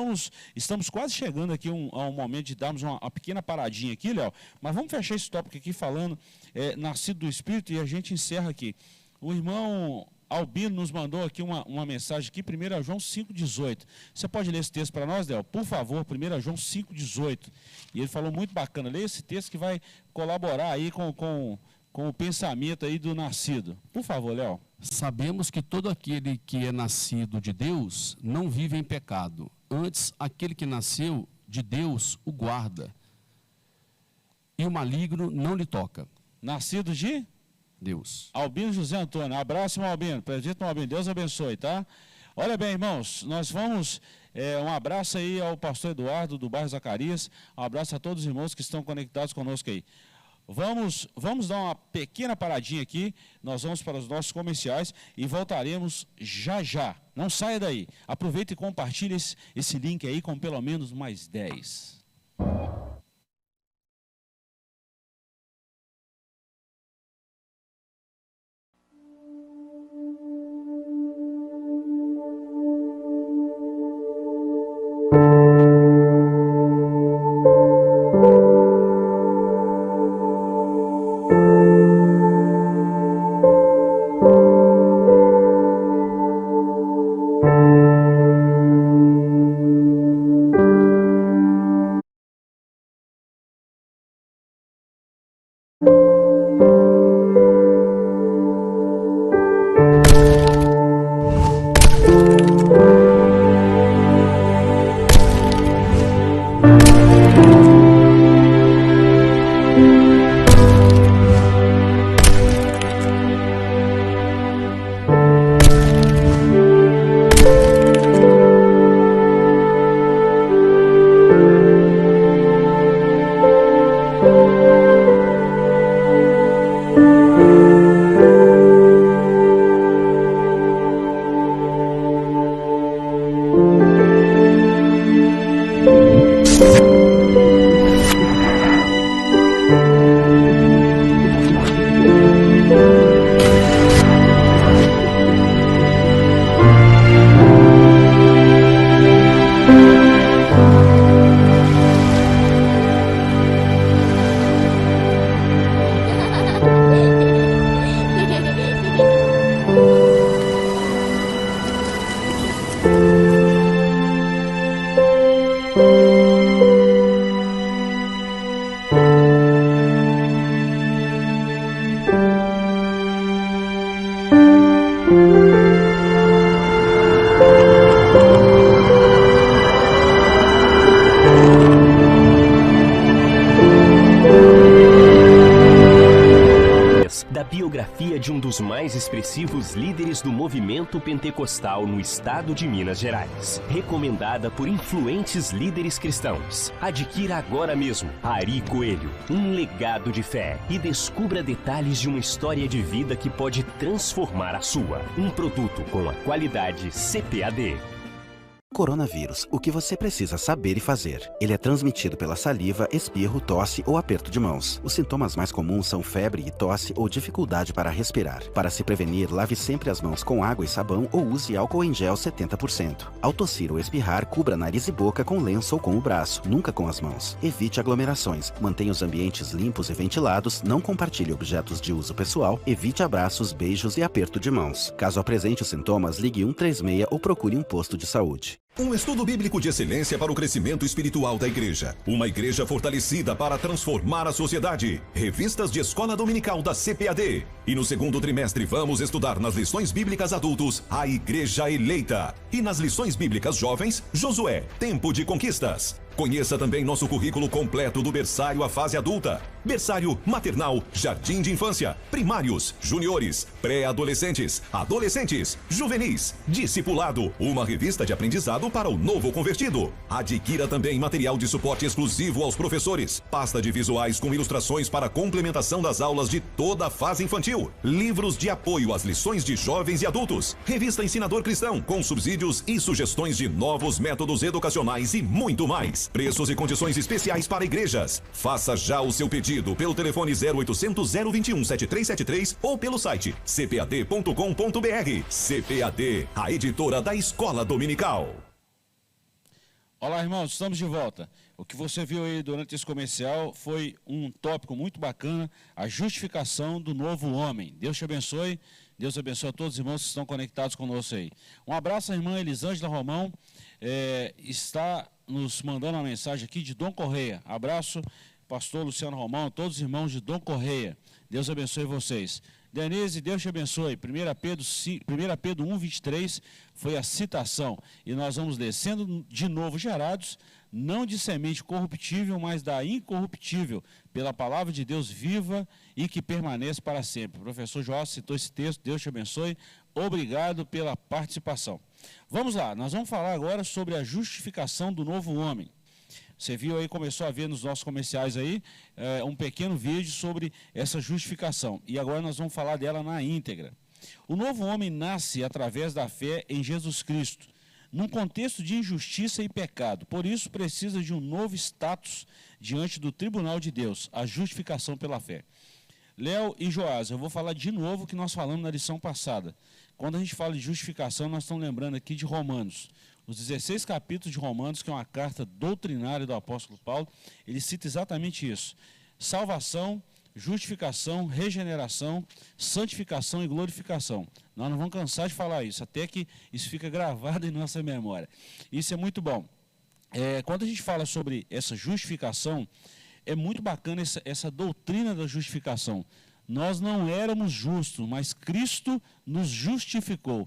estamos quase chegando aqui a um momento de darmos uma pequena paradinha aqui, Léo, mas vamos fechar esse tópico aqui falando nascido do Espírito e a gente encerra aqui. O irmão Albino nos mandou aqui uma mensagem aqui, 1 João 5,18. Você pode ler esse texto para nós, Léo? Por favor, 1 João 5,18. E ele falou muito bacana. Leia esse texto que vai colaborar aí com o pensamento aí do nascido. Por favor, Léo. Sabemos que todo aquele que é nascido de Deus não vive em pecado. Antes, aquele que nasceu de Deus o guarda. E o maligno não lhe toca. Nascido de Deus. Albino José Antônio. Abraço, irmão Albino. Presente, irmão Albino. Deus abençoe, tá? Olha bem, irmãos, nós vamos... um abraço aí ao pastor Eduardo, do bairro Zacarias. Um abraço a todos os irmãos que estão conectados conosco aí. Vamos dar uma pequena paradinha aqui. Nós vamos para os nossos comerciais e voltaremos já já. Não saia daí. Aproveita e compartilhe esse link aí com pelo menos mais 10. biografia de um dos mais expressivos líderes do movimento pentecostal no estado de Minas Gerais. Recomendada por influentes líderes cristãos. Adquira agora mesmo Ari Coelho, um legado de fé, e descubra detalhes de uma história de vida que pode transformar a sua. Um produto com a qualidade CPAD. Coronavírus, o que você precisa saber e fazer. Ele é transmitido pela saliva, espirro, tosse ou aperto de mãos. Os sintomas mais comuns são febre e tosse ou dificuldade para respirar. Para se prevenir, lave sempre as mãos com água e sabão ou use álcool em gel 70%. Ao tossir ou espirrar, cubra nariz e boca com lenço ou com o braço, nunca com as mãos. Evite aglomerações, mantenha os ambientes limpos e ventilados, não compartilhe objetos de uso pessoal, evite abraços, beijos e aperto de mãos. Caso apresente os sintomas, ligue 136 ou procure um posto de saúde. Um estudo bíblico de excelência para o crescimento espiritual da igreja. Uma igreja fortalecida para transformar a sociedade. Revistas de escola dominical da CPAD. E no segundo trimestre vamos estudar nas lições bíblicas adultos, a Igreja Eleita. E nas lições bíblicas jovens, Josué, Tempo de Conquistas. Conheça também nosso currículo completo do berçário à fase adulta, berçário maternal, jardim de infância, primários, juniores, pré-adolescentes, adolescentes, juvenis, discipulado, uma revista de aprendizado para o novo convertido. Adquira também material de suporte exclusivo aos professores, pasta de visuais com ilustrações para complementação das aulas de toda a fase infantil, livros de apoio às lições de jovens e adultos, revista Ensinador Cristão com subsídios e sugestões de novos métodos educacionais e muito mais. Preços e condições especiais para igrejas. Faça já o seu pedido pelo telefone 0800 021 7373 ou pelo site cpad.com.br. CPAD, a editora da Escola Dominical. Olá, irmãos, estamos de volta. O que você viu aí durante esse comercial foi um tópico muito bacana, a justificação do novo homem. Deus te abençoe, Deus abençoe a todos os irmãos que estão conectados conosco aí. Um abraço à irmã Elisângela Romão, está nos mandando uma mensagem aqui de Dom Correia. Abraço, pastor Luciano Romão, todos os irmãos de Dom Correia. Deus abençoe vocês. Denise, Deus te abençoe. 1 Pedro 1:23 foi a citação. E nós vamos descendo de novo gerados, não de semente corruptível, mas da incorruptível, pela palavra de Deus viva e que permanece para sempre. O professor Joás citou esse texto, Deus te abençoe. Obrigado pela participação. Vamos lá, nós vamos falar agora sobre a justificação do novo homem. Você viu aí, começou a ver nos nossos comerciais aí, um pequeno vídeo sobre essa justificação. E agora nós vamos falar dela na íntegra. O novo homem nasce através da fé em Jesus Cristo, num contexto de injustiça e pecado. Por isso precisa de um novo status diante do tribunal de Deus, a justificação pela fé. Léo e Joás, eu vou falar de novo o que nós falamos na lição passada. Quando a gente fala de justificação, nós estamos lembrando aqui de Romanos. Os 16 capítulos de Romanos, que é uma carta doutrinária do apóstolo Paulo, ele cita exatamente isso. Salvação, justificação, regeneração, santificação e glorificação. Nós não vamos cansar de falar isso, até que isso fica gravado em nossa memória. Isso é muito bom. Quando a gente fala sobre essa justificação, é muito bacana essa doutrina da justificação. Nós não éramos justos, mas Cristo nos justificou.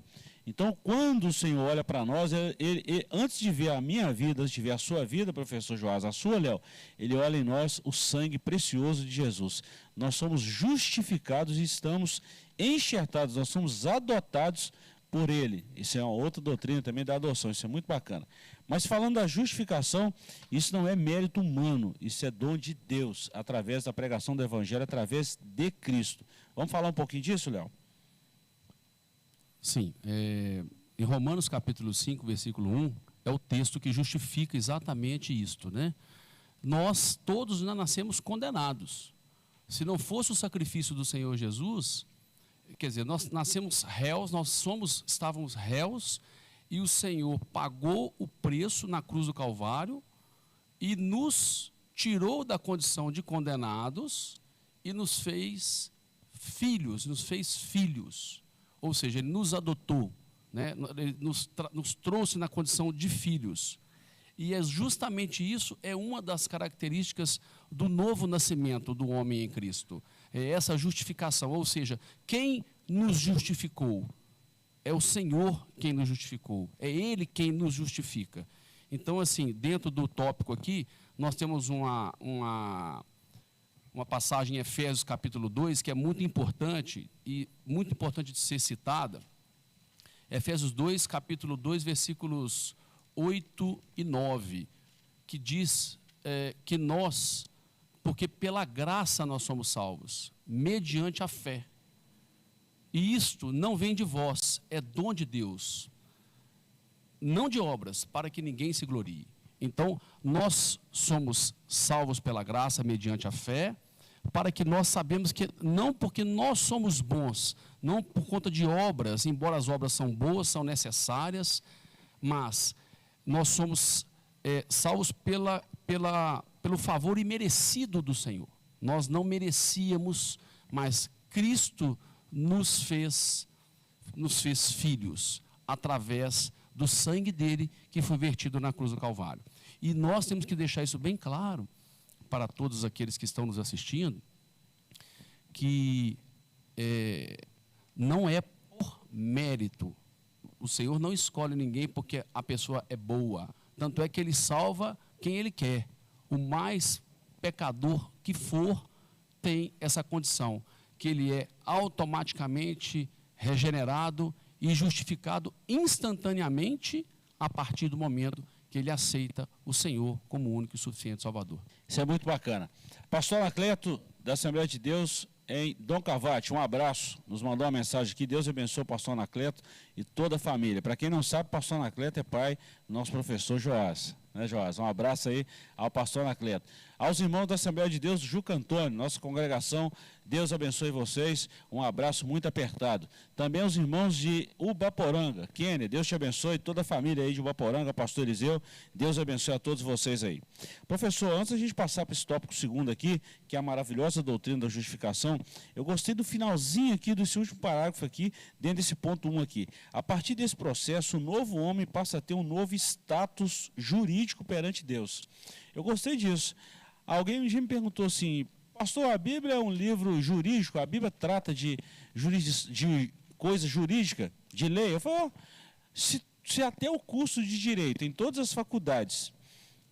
Então, quando o Senhor olha para nós, ele, antes de ver a minha vida, antes de ver a sua vida, professor Joás, a sua, Léo, ele olha em nós o sangue precioso de Jesus. Nós somos justificados e estamos enxertados, nós somos adotados por ele. Isso é uma outra doutrina também da adoção, isso é muito bacana. Mas falando da justificação, isso não é mérito humano, isso é dom de Deus, através da pregação do Evangelho, através de Cristo. Vamos falar um pouquinho disso, Léo? Sim, em Romanos capítulo 5, versículo 1, é o texto que justifica exatamente isto, né? Nós todos já nascemos condenados. Se não fosse o sacrifício do Senhor Jesus, quer dizer, nós nascemos réus, estávamos réus, e o Senhor pagou o preço na cruz do Calvário e nos tirou da condição de condenados e nos fez filhos. Ou seja, Ele nos adotou, né? Ele nos trouxe na condição de filhos. E é justamente isso, é uma das características do novo nascimento do homem em Cristo. É essa justificação, ou seja, quem nos justificou? É o Senhor quem nos justificou, é Ele quem nos justifica. Então, assim, dentro do tópico aqui, nós temos uma uma passagem em Efésios capítulo 2, que é muito importante e muito importante de ser citada. Efésios 2, capítulo 2, versículos 8 e 9, que diz que nós, porque pela graça nós somos salvos, mediante a fé. E isto não vem de vós, é dom de Deus, não de obras, para que ninguém se glorie. Então, nós somos salvos pela graça, mediante a fé, para que nós sabemos que, não porque nós somos bons, não por conta de obras, embora as obras são boas, são necessárias, mas nós somos salvos pelo favor imerecido do Senhor. Nós não merecíamos, mas Cristo nos fez filhos, através do sangue dele que foi vertido na cruz do Calvário. E nós temos que deixar isso bem claro para todos aqueles que estão nos assistindo, que não é por mérito. O Senhor não escolhe ninguém porque a pessoa é boa. Tanto é que Ele salva quem Ele quer. O mais pecador que for tem essa condição, que ele é automaticamente regenerado e justificado instantaneamente a partir do momento que ele aceita o Senhor como único e suficiente Salvador. Isso é muito bacana. Pastor Anacleto, da Assembleia de Deus, em Dom Cavate, um abraço, nos mandou uma mensagem aqui. Deus abençoe o pastor Anacleto e toda a família. Para quem não sabe, o pastor Anacleto é pai do nosso professor Joás, né, Joás? Um abraço aí ao pastor Anacleto. Aos irmãos da Assembleia de Deus, Juca Antônio, nossa congregação, Deus abençoe vocês, um abraço muito apertado. Também aos irmãos de Ubaporanga, Kênia, Deus te abençoe, toda a família aí de Ubaporanga, pastor Eliseu, Deus abençoe a todos vocês aí. Professor, antes da gente passar para esse tópico segundo aqui, que é a maravilhosa doutrina da justificação, eu gostei do finalzinho aqui, desse último parágrafo aqui, dentro desse ponto 1 aqui. A partir desse processo, o novo homem passa a ter um novo status jurídico perante Deus. Eu gostei disso. Alguém um dia me perguntou assim, pastor, a Bíblia é um livro jurídico, a Bíblia trata de coisa jurídica, de lei. Eu falei, se até o curso de direito, em todas as faculdades,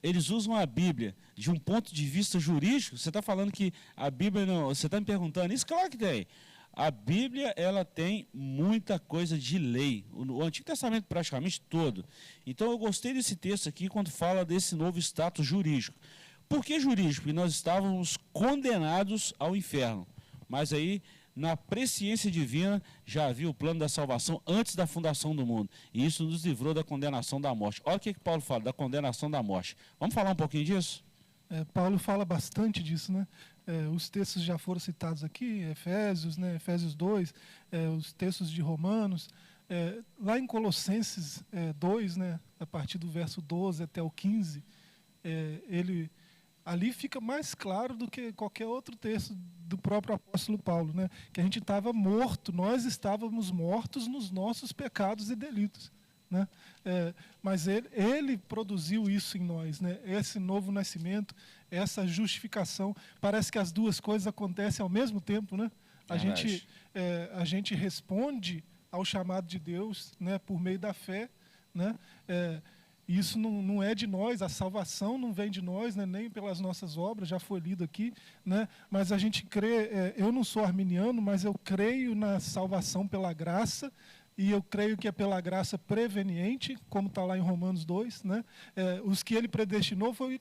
eles usam a Bíblia de um ponto de vista jurídico, você está falando que a Bíblia não... Você está me perguntando isso? Claro que tem. A Bíblia, ela tem muita coisa de lei, o Antigo Testamento praticamente todo. Então eu gostei desse texto aqui quando fala desse novo status jurídico. Por que jurídico? Porque nós estávamos condenados ao inferno. Mas aí, na presciência divina, já havia o plano da salvação antes da fundação do mundo. E isso nos livrou da condenação da morte. Olha o que Paulo fala, da condenação da morte. Vamos falar um pouquinho disso? Paulo fala bastante disso, né? Os textos já foram citados aqui, Efésios, né? Efésios 2, os textos de Romanos. Lá em Colossenses 2, né? A partir do verso 12 até o 15, ali fica mais claro do que qualquer outro texto do próprio apóstolo Paulo, né? Que a gente estava morto, nós estávamos mortos nos nossos pecados e delitos, né? Mas ele produziu isso em nós, né? Esse novo nascimento, essa justificação. Parece que as duas coisas acontecem ao mesmo tempo, né? A gente responde ao chamado de Deus, né? Por meio da fé, né? Isso não é de nós, a salvação não vem de nós, né, nem pelas nossas obras, já foi lido aqui, né, mas a gente crê, eu não sou arminiano, mas eu creio na salvação pela graça, e eu creio que é pela graça preveniente, como está lá em Romanos 2, né, os que ele predestinou foi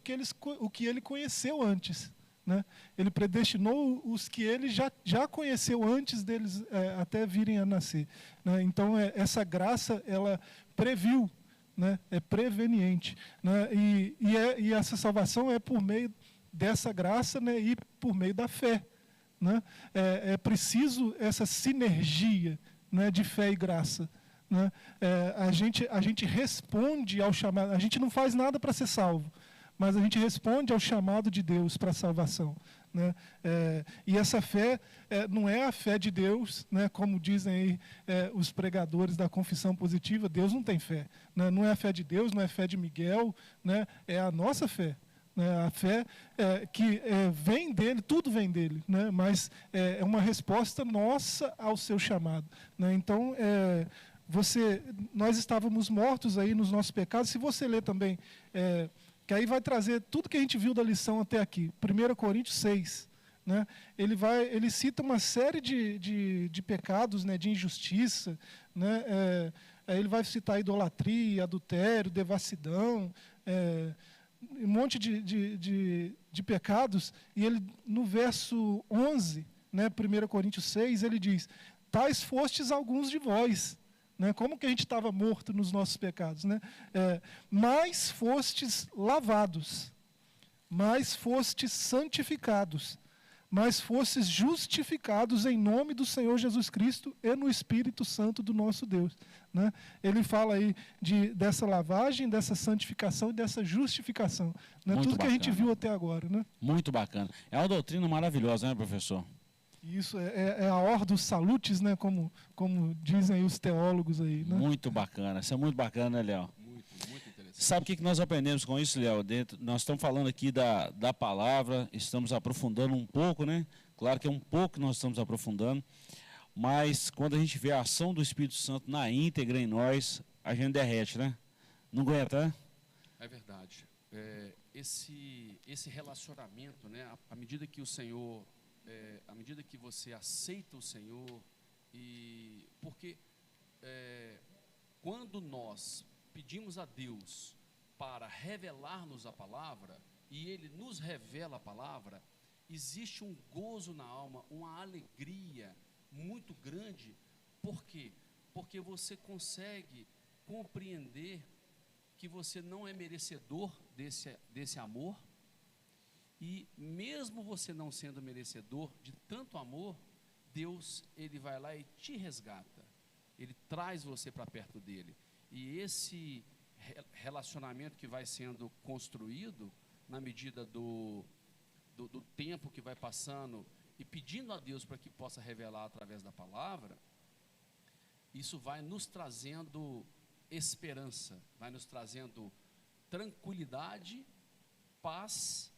o que ele conheceu antes. Né? Ele predestinou os que ele já conheceu antes deles até virem a nascer. Né? Então, essa graça, ela previu, né? É preveniente, né? E essa salvação é por meio dessa graça, né? E por meio da fé, né? É preciso essa sinergia, né? De fé e graça, né? A gente responde ao chamado, a gente não faz nada para ser salvo, mas a gente responde ao chamado de Deus para a salvação, né? E essa fé não é a fé de Deus, né? Como dizem aí os pregadores da confissão positiva, Deus não tem fé, né? Não é a fé de Deus, não é a fé de Miguel, né? É a nossa fé, né? A fé que vem dele, tudo vem dele, né? Mas é uma resposta nossa ao seu chamado, né? Então, nós estávamos mortos aí nos nossos pecados. Se você ler também... que aí vai trazer tudo que a gente viu da lição até aqui. 1 Coríntios 6, né? Ele cita uma série de pecados, né, de injustiça, né? Ele vai citar idolatria, adultério, devassidão, um monte de pecados, e ele, no verso 11, né, 1 Coríntios 6, ele diz: tais fostes alguns de vós. Né? Como que a gente estava morto nos nossos pecados? Né? Mas fostes lavados, mas fostes santificados, mas fostes justificados em nome do Senhor Jesus Cristo e no Espírito Santo do nosso Deus. Né? Ele fala aí dessa lavagem, dessa santificação e dessa justificação. Né? Tudo que a gente viu até agora. Né? Muito bacana. É uma doutrina maravilhosa, né, professor? Isso é a Ordo Salutis, né? Como dizem aí os teólogos aí. Né? Muito bacana. Isso é muito bacana, né, Léo? Muito interessante. Sabe o que nós aprendemos com isso, Léo? Nós estamos falando aqui da palavra, estamos aprofundando um pouco, né? Claro que é um pouco que nós estamos aprofundando, mas quando a gente vê a ação do Espírito Santo na íntegra em nós, a gente derrete, né? Não aguenta, né? É verdade. Esse relacionamento, né? À medida que o Senhor, à medida que você aceita o Senhor, porque quando nós pedimos a Deus para revelar-nos a palavra, e Ele nos revela a palavra, existe um gozo na alma, uma alegria muito grande. Por quê? Porque você consegue compreender que você não é merecedor desse amor, e mesmo você não sendo merecedor de tanto amor, Deus, Ele vai lá e te resgata, Ele traz você para perto dEle. E esse relacionamento que vai sendo construído, na medida do tempo que vai passando, e pedindo a Deus para que possa revelar através da palavra, isso vai nos trazendo esperança, vai nos trazendo tranquilidade, paz,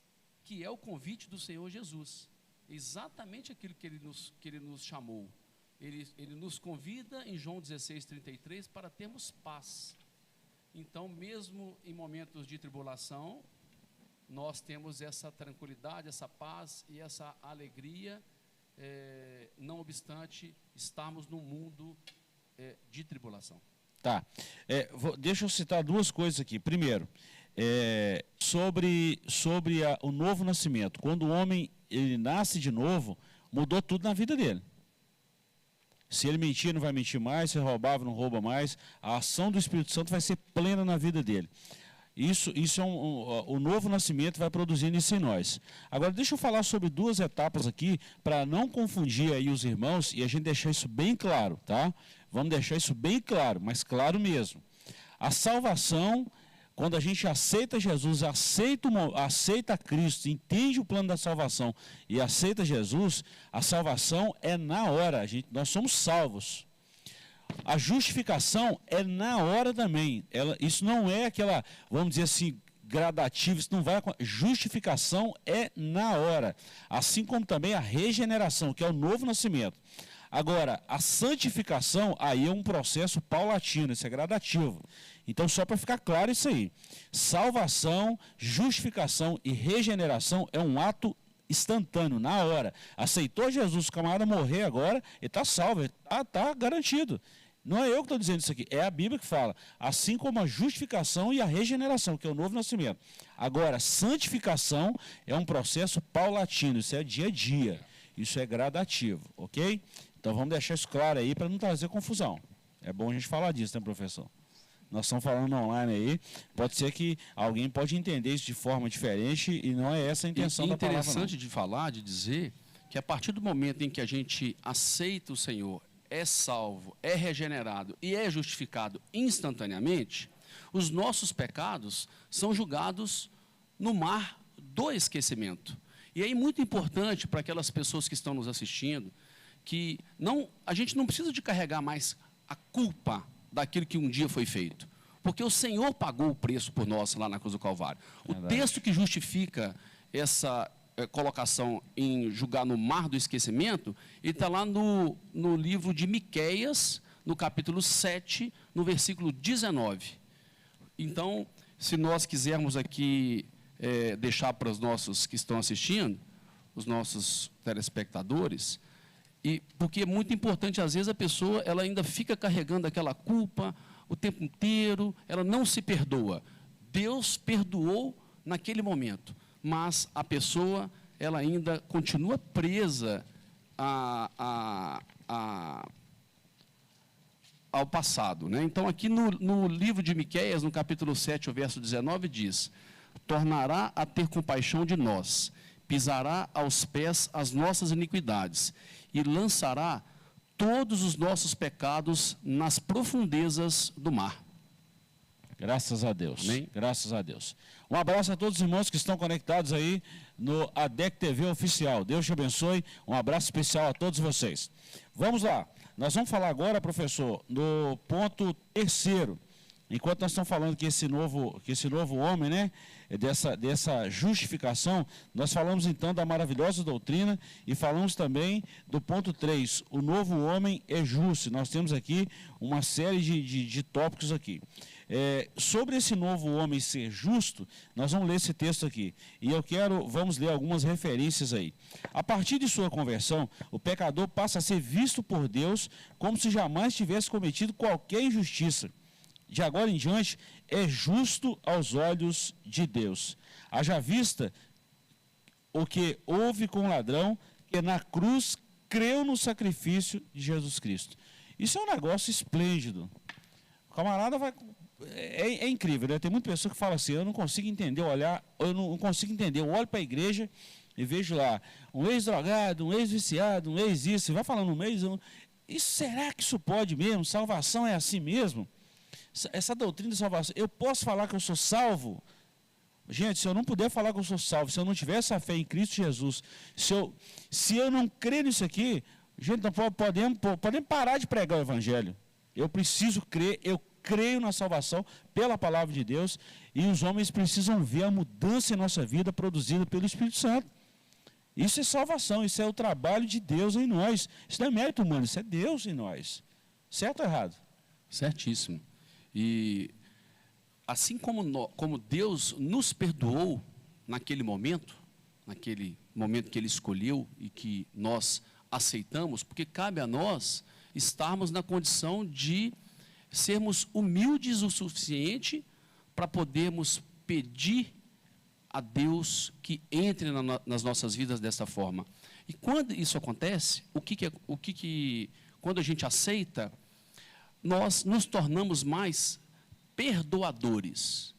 que é o convite do Senhor Jesus, exatamente aquilo que Ele nos chamou. Ele nos convida em João 16:33 para termos paz. Então, mesmo em momentos de tribulação, nós temos essa tranquilidade, essa paz e essa alegria, não obstante estarmos num mundo de tribulação. Tá. Deixa eu citar duas coisas aqui. Primeiro, sobre o novo nascimento. Quando o homem ele nasce de novo, mudou tudo na vida dele. Se ele mentia, não vai mentir mais. Se ele roubava, não rouba mais. A ação do Espírito Santo vai ser plena na vida dele. Isso é o novo nascimento vai produzindo isso em nós. Agora, deixa eu falar sobre duas etapas aqui, para não confundir aí os irmãos e a gente deixar isso bem claro, tá? Vamos deixar isso bem claro, mas claro mesmo. A salvação, quando a gente aceita Jesus, aceita Cristo, entende o plano da salvação e aceita Jesus, a salvação é na hora, nós somos salvos. A justificação é na hora também. Isso não é aquela, vamos dizer assim, gradativa, isso não vai. Justificação é na hora. Assim como também a regeneração, que é o novo nascimento. Agora, a santificação, aí é um processo paulatino, isso é gradativo. Então, só para ficar claro isso aí. Salvação, justificação e regeneração é um ato instantâneo, na hora. Aceitou Jesus, o camarada morrer agora, ele está salvo, ele está garantido. Não é eu que estou dizendo isso aqui, é a Bíblia que fala. Assim como a justificação e a regeneração, que é o novo nascimento. Agora, santificação é um processo paulatino, isso é dia a dia, isso é gradativo, ok? Então vamos deixar isso claro aí para não trazer confusão. É bom a gente falar disso, né, professor? Nós estamos falando online aí, pode ser que alguém pode entender isso de forma diferente e não é essa a intenção da palavra. É interessante de falar, de dizer, que a partir do momento em que a gente aceita o Senhor, é salvo, é regenerado e é justificado instantaneamente, os nossos pecados são julgados no mar do esquecimento. E aí muito importante para aquelas pessoas que estão nos assistindo, que a gente não precisa de carregar mais a culpa daquilo que um dia foi feito, porque o Senhor pagou o preço por nós lá na cruz do Calvário. O texto que justifica essa colocação em julgar no mar do esquecimento, ele está lá no livro de Miqueias, no capítulo 7, no versículo 19. Então, se nós quisermos aqui deixar para os nossos que estão assistindo, os nossos telespectadores, e porque é muito importante, às vezes a pessoa ela ainda fica carregando aquela culpa o tempo inteiro, ela não se perdoa. Deus perdoou naquele momento, mas a pessoa ela ainda continua presa ao passado, né? Então, aqui no livro de Miqueias, no capítulo 7, o verso 19, diz: tornará a ter compaixão de nós, pisará aos pés as nossas iniquidades e lançará todos os nossos pecados nas profundezas do mar. Graças a Deus. Amém? Graças a Deus. Um abraço a todos os irmãos que estão conectados aí no ADEC TV Oficial. Deus te abençoe. Um abraço especial a todos vocês. Vamos lá. Nós vamos falar agora, professor, no ponto 3º. Enquanto nós estamos falando que esse novo homem, né, dessa justificação, nós falamos então da maravilhosa doutrina e falamos também do ponto 3, o novo homem é justo. Nós temos aqui uma série de tópicos aqui. Sobre esse novo homem ser justo, nós vamos ler esse texto aqui. E vamos ler algumas referências aí. A partir de sua conversão, o pecador passa a ser visto por Deus como se jamais tivesse cometido qualquer injustiça. De agora em diante, é justo aos olhos de Deus. Haja vista o que houve com o ladrão, que na cruz creu no sacrifício de Jesus Cristo. Isso é um negócio esplêndido. O camarada vai... É incrível, né? Tem muita pessoa que fala assim, eu não consigo entender, eu olho para a igreja e vejo lá, um ex-drogado, um ex-viciado, um ex-isso, vai falando um ex... será que isso pode mesmo? Salvação é assim mesmo? Essa doutrina de salvação, eu posso falar que eu sou salvo? Gente, se eu não puder falar que eu sou salvo, se eu não tiver essa fé em Cristo Jesus, se eu não crer nisso aqui, gente, não podemos parar de pregar o Evangelho. Eu preciso crer, eu creio na salvação pela palavra de Deus, e os homens precisam ver a mudança em nossa vida produzida pelo Espírito Santo. Isso é salvação, isso é o trabalho de Deus em nós. Isso não é mérito humano, isso é Deus em nós. Certo ou errado? Certíssimo. E assim como Deus nos perdoou naquele momento que Ele escolheu e que nós aceitamos, porque cabe a nós estarmos na condição de sermos humildes o suficiente para podermos pedir a Deus que entre nas nossas vidas dessa forma. E quando isso acontece, quando a gente aceita, nós nos tornamos mais perdoadores.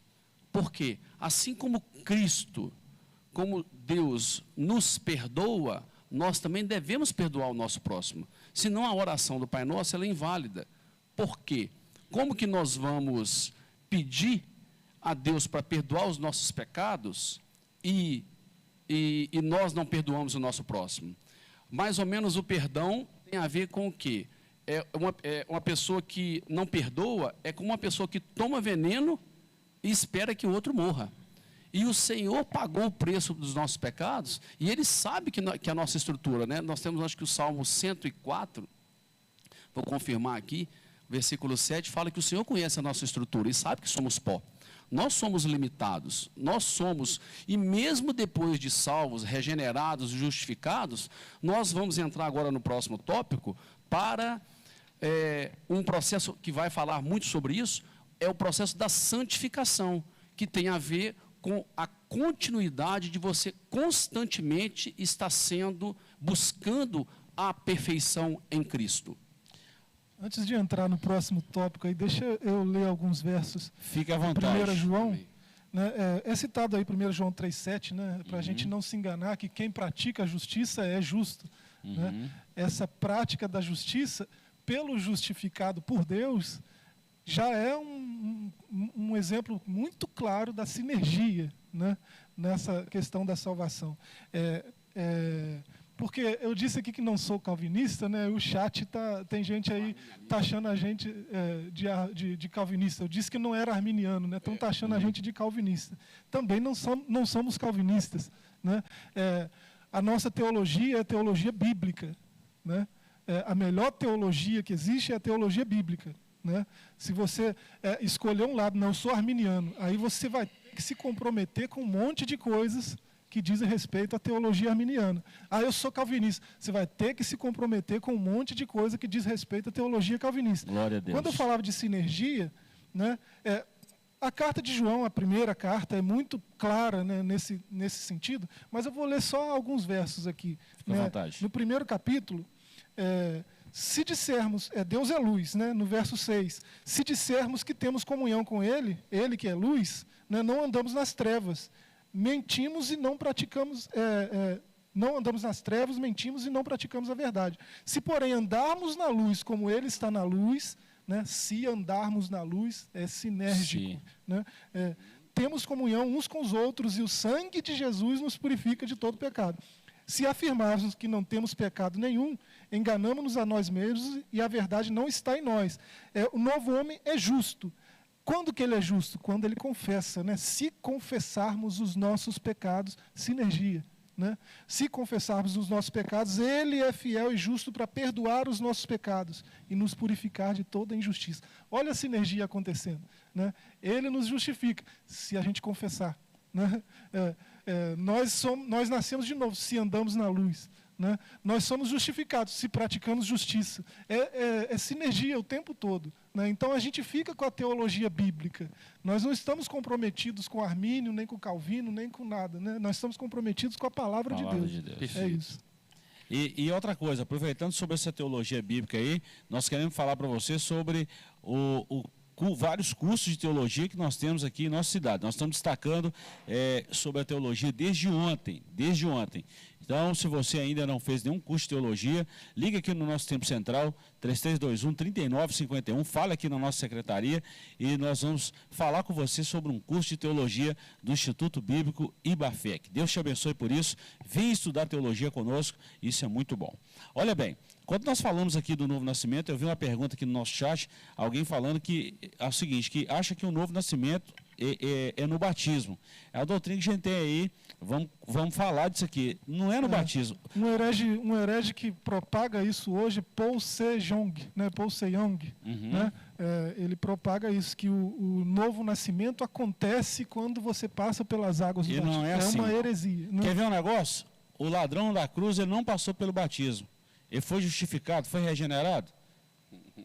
Porque, assim como Cristo, como Deus nos perdoa, nós também devemos perdoar o nosso próximo. Senão a oração do Pai Nosso ela é inválida. Por quê? Como que nós vamos pedir a Deus para perdoar os nossos pecados e nós não perdoamos o nosso próximo? Mais ou menos o perdão tem a ver com o quê? Uma pessoa que não perdoa é como uma pessoa que toma veneno e espera que o outro morra. E o Senhor pagou o preço dos nossos pecados, e Ele sabe que a nossa estrutura, né? Nós temos, acho que o Salmo 104, vou confirmar aqui, versículo 7, fala que o Senhor conhece a nossa estrutura e sabe que somos pó. Nós somos limitados, e mesmo depois de salvos, regenerados, justificados, nós vamos entrar agora no próximo tópico para um processo que vai falar muito sobre isso, é o processo da santificação, que tem a ver com a continuidade de você constantemente estar buscando a perfeição em Cristo. Antes de entrar no próximo tópico, aí, deixa eu ler alguns versos. Fique à vontade. 1 João, né, é citado aí 1 João 3,7, né, para a gente não se enganar que quem pratica a justiça é justo. Né? Essa prática da justiça, pelo justificado por Deus, já é um exemplo muito claro da sinergia, né, nessa questão da salvação. Porque eu disse aqui que não sou calvinista, né? O chat tem gente aí taxando a gente de calvinista. Eu disse que não era arminiano, né? Estão taxando a gente de calvinista. Também não somos calvinistas, né? A nossa teologia é a teologia bíblica, né? A melhor teologia que existe é a teologia bíblica, né? Se você escolher um lado, não, eu sou arminiano, aí você vai ter que se comprometer com um monte de coisas que dizem respeito à teologia arminiana. Ah, eu sou calvinista. Você vai ter que se comprometer com um monte de coisa que diz respeito à teologia calvinista. Glória a Deus. Quando eu falava de sinergia, né, a carta de João, a primeira carta, é muito clara, né, nesse sentido, mas eu vou ler só alguns versos aqui. Fica à vontade. No primeiro capítulo, se dissermos, Deus é luz, né, no verso 6, se dissermos que temos comunhão com Ele, Ele que é luz, né, não andamos nas trevas, mentimos e não praticamos, não andamos nas trevas, mentimos e não praticamos a verdade. Se, porém, andarmos na luz como Ele está na luz, né, se andarmos na luz, é sinérgico. Né, temos comunhão uns com os outros e o sangue de Jesus nos purifica de todo pecado. Se afirmarmos que não temos pecado nenhum, enganamos-nos a nós mesmos e a verdade não está em nós. O novo homem é justo. Quando que ele é justo? Quando ele confessa. Né? Se confessarmos os nossos pecados, sinergia. Né? Se confessarmos os nossos pecados, Ele é fiel e justo para perdoar os nossos pecados e nos purificar de toda injustiça. Olha a sinergia acontecendo. Né? Ele nos justifica, se a gente confessar. Né? Nós nascemos de novo, se andamos na luz. Né? Nós somos justificados, se praticamos justiça. É sinergia o tempo todo. Né? Então a gente fica com a teologia bíblica. Nós não estamos comprometidos com Armínio, nem com Calvino, nem com nada. Né? Nós estamos comprometidos com a palavra de Deus. É isso. E outra coisa, aproveitando sobre essa teologia bíblica aí, nós queremos falar para você sobre vários cursos de teologia que nós temos aqui em nossa cidade. Nós estamos destacando sobre a teologia desde ontem. Então, se você ainda não fez nenhum curso de teologia, liga aqui no nosso Tempo Central, 3321-3951, fala aqui na nossa secretaria e nós vamos falar com você sobre um curso de teologia do Instituto Bíblico IBAFEC. Deus te abençoe por isso. Vem estudar teologia conosco, isso é muito bom. Olha bem, quando nós falamos aqui do novo nascimento, eu vi uma pergunta aqui no nosso chat, alguém falando que é o seguinte, que acha que o novo nascimento é no batismo. É a doutrina que a gente tem aí, vamos falar disso aqui. Não é no batismo. Um herege que propaga isso hoje, Paul Sejong, né? Paul Sejong, né? Ele propaga isso, que o novo nascimento acontece quando você passa pelas águas do batismo. Não é assim. Uma heresia. Quer ver um negócio? O ladrão da cruz, ele não passou pelo batismo. Ele foi justificado, foi regenerado?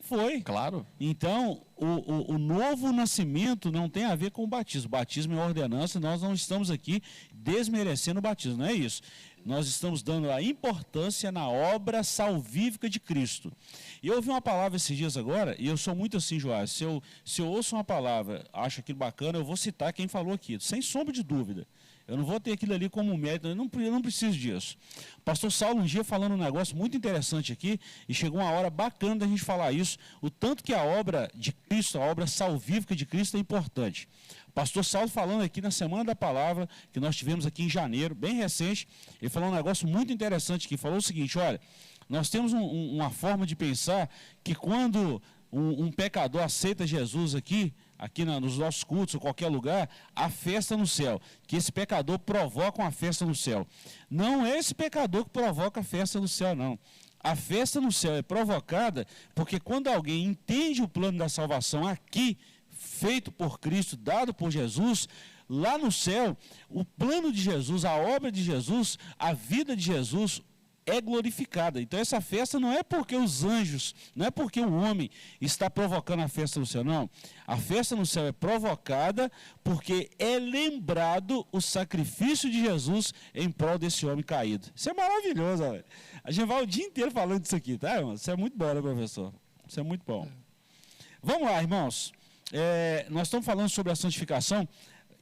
Foi. Claro. Então, o novo nascimento não tem a ver com o batismo. O batismo é ordenança, nós não estamos aqui desmerecendo o batismo, não é isso. Nós estamos dando a importância na obra salvífica de Cristo. E eu ouvi uma palavra esses dias agora, e eu sou muito assim, Joás, se eu ouço uma palavra, acho aquilo bacana, eu vou citar quem falou aqui, sem sombra de dúvida. Eu não vou ter aquilo ali como mérito, eu não preciso disso. O pastor Saulo um dia falando um negócio muito interessante aqui, e chegou uma hora bacana da gente falar isso, o tanto que a obra de Cristo, a obra salvífica de Cristo é importante. O pastor Saulo falando aqui na Semana da Palavra, que nós tivemos aqui em janeiro, bem recente, ele falou um negócio muito interessante aqui, falou o seguinte, olha, nós temos uma forma de pensar que quando um pecador aceita Jesus aqui nos nossos cultos, ou qualquer lugar, a festa no céu, que esse pecador provoca uma festa no céu. Não é esse pecador que provoca a festa no céu, não. A festa no céu é provocada porque quando alguém entende o plano da salvação aqui, feito por Cristo, dado por Jesus, lá no céu, o plano de Jesus, a obra de Jesus, a vida de Jesus, é glorificada. Então essa festa não é porque os anjos, não é porque o homem está provocando a festa no céu, não. A festa no céu é provocada porque é lembrado o sacrifício de Jesus em prol desse homem caído. Isso é maravilhoso, velho. A gente vai o dia inteiro falando disso aqui, tá, irmão? Isso é muito bom, né, professor? Isso é muito bom. Vamos lá, irmãos. Nós estamos falando sobre a santificação,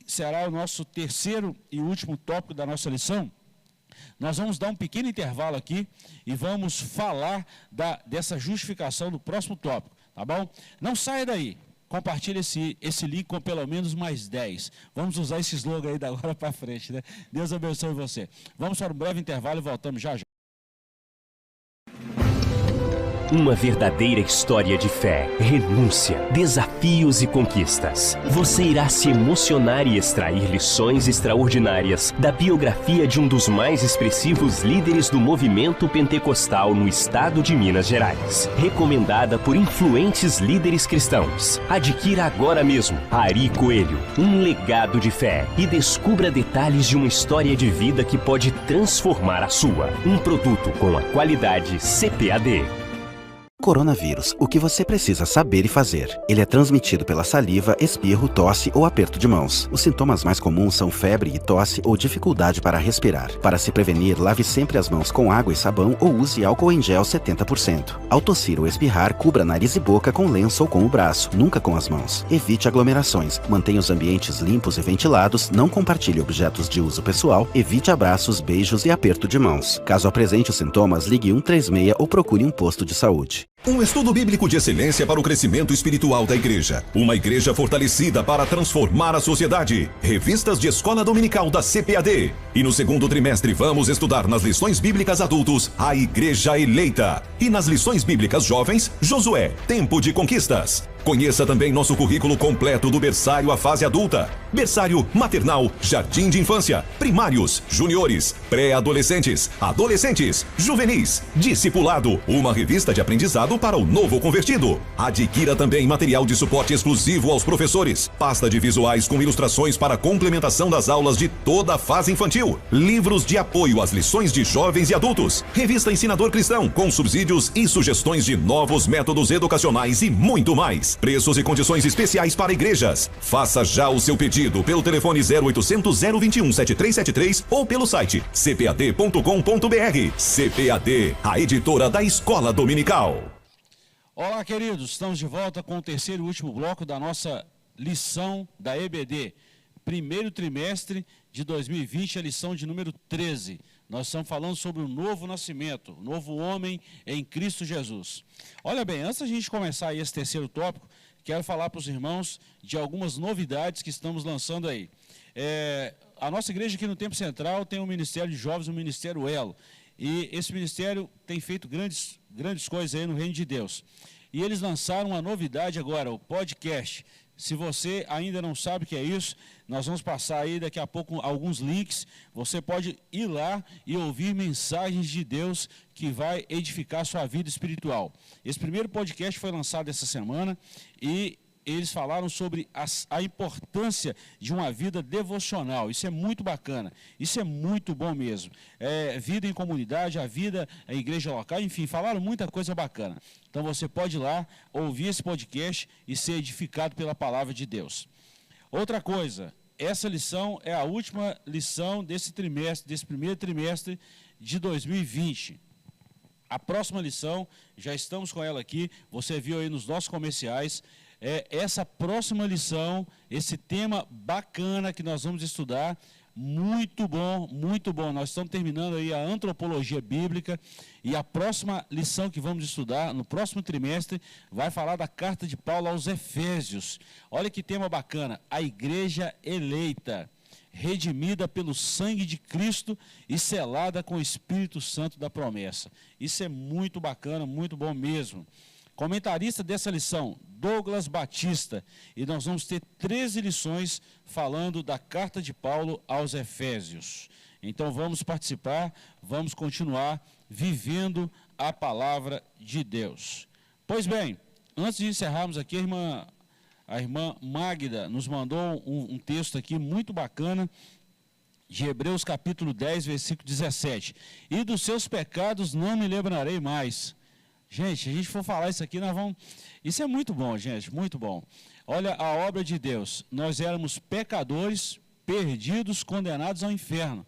será o nosso terceiro e último tópico da nossa lição. Nós vamos dar um pequeno intervalo aqui e vamos falar dessa justificação do próximo tópico, tá bom? Não saia daí, compartilhe esse link com pelo menos mais 10. Vamos usar esse slogan aí da agora para frente, né? Deus abençoe você. Vamos para um breve intervalo e voltamos já já. Uma verdadeira história de fé, renúncia, desafios e conquistas. Você irá se emocionar e extrair lições extraordinárias da biografia de um dos mais expressivos líderes do movimento pentecostal no estado de Minas Gerais. Recomendada por influentes líderes cristãos. Adquira agora mesmo Ari Coelho, um legado de fé, e descubra detalhes de uma história de vida que pode transformar a sua. Um produto com a qualidade CPAD. Coronavírus, o que você precisa saber e fazer. Ele é transmitido pela saliva, espirro, tosse ou aperto de mãos. Os sintomas mais comuns são febre e tosse ou dificuldade para respirar. Para se prevenir, lave sempre as mãos com água e sabão ou use álcool em gel 70%. Ao tossir ou espirrar, cubra nariz e boca com lenço ou com o braço, nunca com as mãos. Evite aglomerações, mantenha os ambientes limpos e ventilados, não compartilhe objetos de uso pessoal, evite abraços, beijos e aperto de mãos. Caso apresente os sintomas, ligue 136 ou procure um posto de saúde. Um estudo bíblico de excelência para o crescimento espiritual da igreja. Uma igreja fortalecida para transformar a sociedade. Revistas de escola dominical da CPAD. E no segundo trimestre vamos estudar nas lições bíblicas adultos a Igreja Eleita. E nas lições bíblicas jovens, Josué, Tempo de Conquistas. Conheça também nosso currículo completo do berçário à fase adulta, berçário maternal, jardim de infância, primários, juniores, pré-adolescentes, adolescentes, juvenis, discipulado, uma revista de aprendizado para o novo convertido. Adquira também material de suporte exclusivo aos professores, pasta de visuais com ilustrações para complementação das aulas de toda a fase infantil, livros de apoio às lições de jovens e adultos, revista Ensinador Cristão com subsídios e sugestões de novos métodos educacionais e muito mais. Preços e condições especiais para igrejas. Faça já o seu pedido pelo telefone 0800 021 7373 ou pelo site cpad.com.br. CPAD, a editora da Escola Dominical. Olá, queridos. Estamos de volta com o terceiro e último bloco da nossa lição da EBD. Primeiro trimestre de 2020, a lição de número 13. Nós estamos falando sobre o novo nascimento, o novo homem em Cristo Jesus. Olha bem, antes da gente começar aí esse terceiro tópico, quero falar para os irmãos de algumas novidades que estamos lançando aí. A nossa igreja aqui no Tempo Central tem um Ministério de Jovens, um Ministério Elo. E esse ministério tem feito grandes coisas aí no Reino de Deus. E eles lançaram uma novidade agora, o podcast. Se você ainda não sabe o que é isso, nós vamos passar aí daqui a pouco alguns links. Você pode ir lá e ouvir mensagens de Deus que vai edificar a sua vida espiritual. Esse primeiro podcast foi lançado essa semana e eles falaram sobre a importância de uma vida devocional. Isso é muito bacana, isso é muito bom mesmo. Vida em comunidade, a vida em igreja local, enfim, falaram muita coisa bacana. Então você pode ir lá, ouvir esse podcast e ser edificado pela palavra de Deus. Outra coisa, essa lição é a última lição desse primeiro trimestre de 2020. A próxima lição, já estamos com ela aqui, você viu aí nos nossos comerciais, essa próxima lição, esse tema bacana que nós vamos estudar, muito bom, muito bom. Nós estamos terminando aí a antropologia bíblica e a próxima lição que vamos estudar, no próximo trimestre, vai falar da carta de Paulo aos Efésios. Olha que tema bacana, a igreja eleita, redimida pelo sangue de Cristo e selada com o Espírito Santo da promessa. Isso é muito bacana, muito bom mesmo. Comentarista dessa lição, Douglas Batista, e nós vamos ter 13 lições falando da carta de Paulo aos Efésios. Então vamos participar, vamos continuar vivendo a palavra de Deus. Pois bem, antes de encerrarmos aqui, a irmã Magda nos mandou um texto aqui muito bacana, de Hebreus capítulo 10, versículo 17. E dos seus pecados não me lembrarei mais. Gente, se a gente for falar isso aqui, nós vamos... Isso é muito bom, gente, muito bom. Olha a obra de Deus. Nós éramos pecadores, perdidos, condenados ao inferno.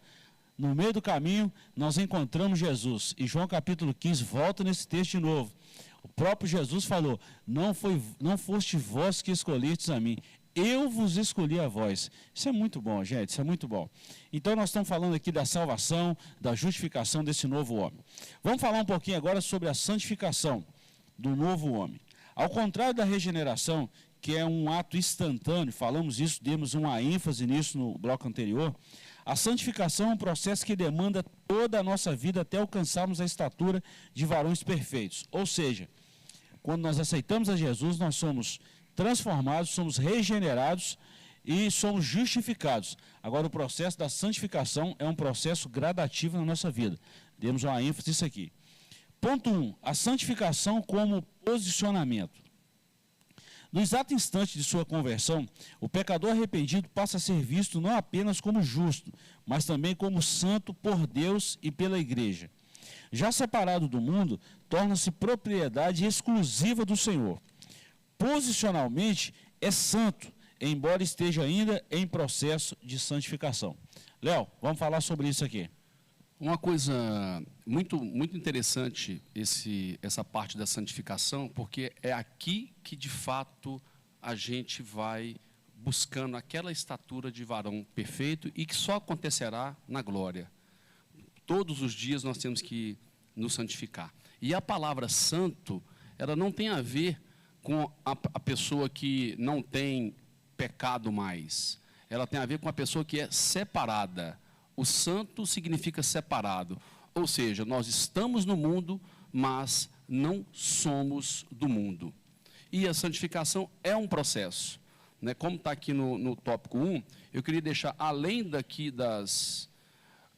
No meio do caminho, nós encontramos Jesus. E João capítulo 15 volta nesse texto de novo. O próprio Jesus falou, não foste vós que escolhestes a mim, eu vos escolhi a vós. Isso é muito bom, gente, isso é muito bom. Então nós estamos falando aqui da salvação, da justificação desse novo homem. Vamos falar um pouquinho agora sobre a santificação do novo homem. Ao contrário da regeneração, que é um ato instantâneo, falamos isso, demos uma ênfase nisso no bloco anterior, A santificação é um processo que demanda toda a nossa vida até alcançarmos a estatura de varões perfeitos. Ou seja, quando nós aceitamos a Jesus, nós somos transformados, somos regenerados e somos justificados. Agora, o processo da santificação é um processo gradativo na nossa vida. Demos uma ênfase nisso aqui. Ponto 1. A santificação como posicionamento. No exato instante de sua conversão, o pecador arrependido passa a ser visto não apenas como justo, mas também como santo por Deus e pela igreja. Já separado do mundo, torna-se propriedade exclusiva do Senhor. Posicionalmente, é santo, embora esteja ainda em processo de santificação. Léo, vamos falar sobre isso aqui. Uma coisa muito interessante essa parte da santificação, porque é aqui que de fato a gente vai buscando aquela estatura de varão perfeito e que só acontecerá na glória. Todos os dias nós temos que nos santificar. E a palavra santo, ela não tem a ver com a pessoa que não tem pecado mais. Ela tem a ver com a pessoa que é separada. O santo significa separado, ou seja, nós estamos no mundo, mas não somos do mundo. E a santificação é um processo, né? Como está aqui no tópico 1, eu queria deixar, além daqui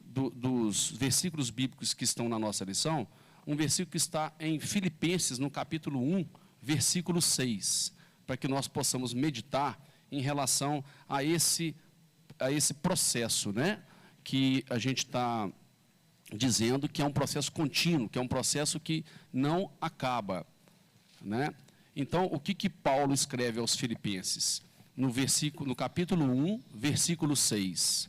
dos versículos bíblicos que estão na nossa lição, um versículo que está em Filipenses, no capítulo 1, versículo 6, para que nós possamos meditar em relação a esse processo, né? Que a gente está dizendo que é um processo contínuo, que é um processo que não acaba, né? Então, o que Paulo escreve aos Filipenses? No capítulo 1, versículo 6.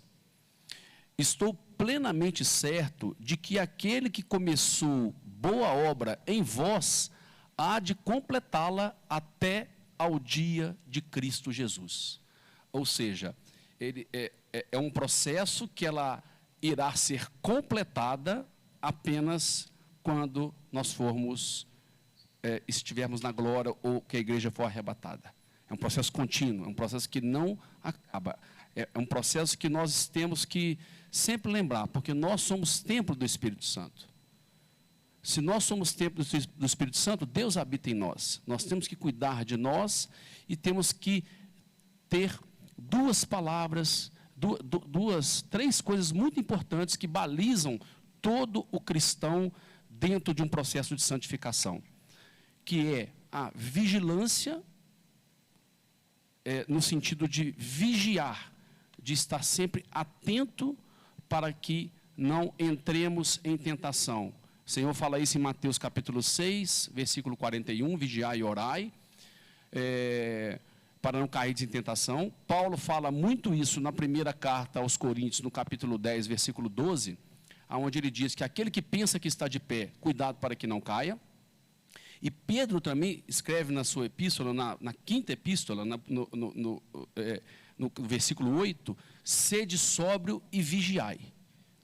Estou plenamente certo de que aquele que começou boa obra em vós, há de completá-la até ao dia de Cristo Jesus. Ou seja, ele é um processo que ela irá ser completada apenas quando nós estivermos na glória ou que a igreja for arrebatada. É um processo contínuo, é um processo que não acaba. É um processo que nós temos que sempre lembrar, porque nós somos templo do Espírito Santo. Se nós somos templo do Espírito Santo, Deus habita em nós. Nós temos que cuidar de nós e temos que ter duas palavras, três coisas muito importantes que balizam todo o cristão dentro de um processo de santificação, que é a vigilância, no sentido de vigiar, de estar sempre atento para que não entremos em tentação. O Senhor fala isso em Mateus capítulo 6, versículo 41, vigiai e orai, para não cair em tentação. Paulo fala muito isso na primeira carta aos Coríntios, no capítulo 10, versículo 12, onde ele diz que aquele que pensa que está de pé, cuidado para que não caia. E Pedro também escreve na sua epístola, na quinta epístola, no versículo 8, sede sóbrio e vigiai,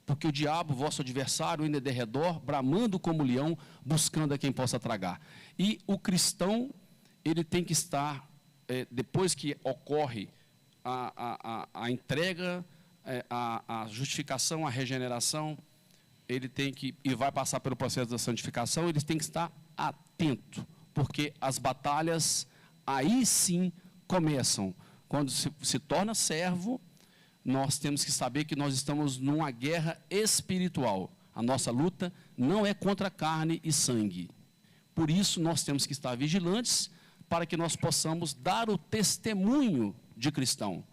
porque o diabo, vosso adversário, ainda é de redor, bramando como leão, buscando a quem possa tragar. E o cristão, ele tem que estar, depois que ocorre a entrega, a justificação, a regeneração, ele tem que, e vai passar pelo processo da santificação, ele tem que estar atento, porque as batalhas aí sim começam. Quando se torna servo, nós temos que saber que nós estamos numa guerra espiritual. A nossa luta não é contra carne e sangue. Por isso, nós temos que estar vigilantes para que nós possamos dar o testemunho de cristão.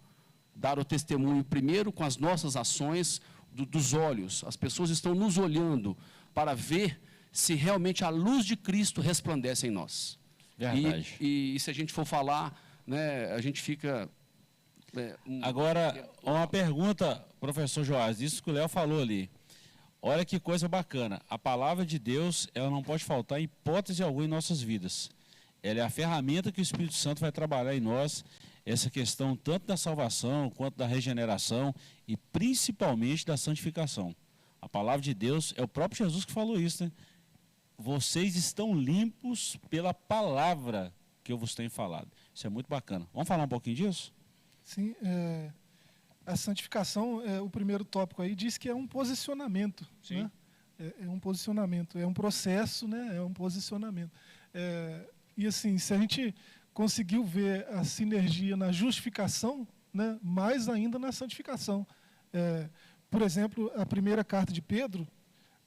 Dar o testemunho primeiro com as nossas ações dos olhos. As pessoas estão nos olhando para ver se realmente a luz de Cristo resplandece em nós. Verdade. E se a gente for falar, né, a gente fica... Agora, uma pergunta, professor Joás, isso que o Léo falou ali. Olha que coisa bacana. A palavra de Deus, ela não pode faltar em hipótese alguma em nossas vidas. Ela é a ferramenta que o Espírito Santo vai trabalhar em nós, essa questão tanto da salvação, quanto da regeneração e principalmente da santificação. A palavra de Deus, é o próprio Jesus que falou isso, né? Vocês estão limpos pela palavra que eu vos tenho falado. Isso é muito bacana. Vamos falar um pouquinho disso? Sim, a santificação, o primeiro tópico aí, diz que é um posicionamento. Sim. Né? É um posicionamento, é um processo, né? É um posicionamento. E assim, se a gente conseguiu ver a sinergia na justificação, né? Mais ainda na santificação. Por exemplo, a primeira carta de Pedro,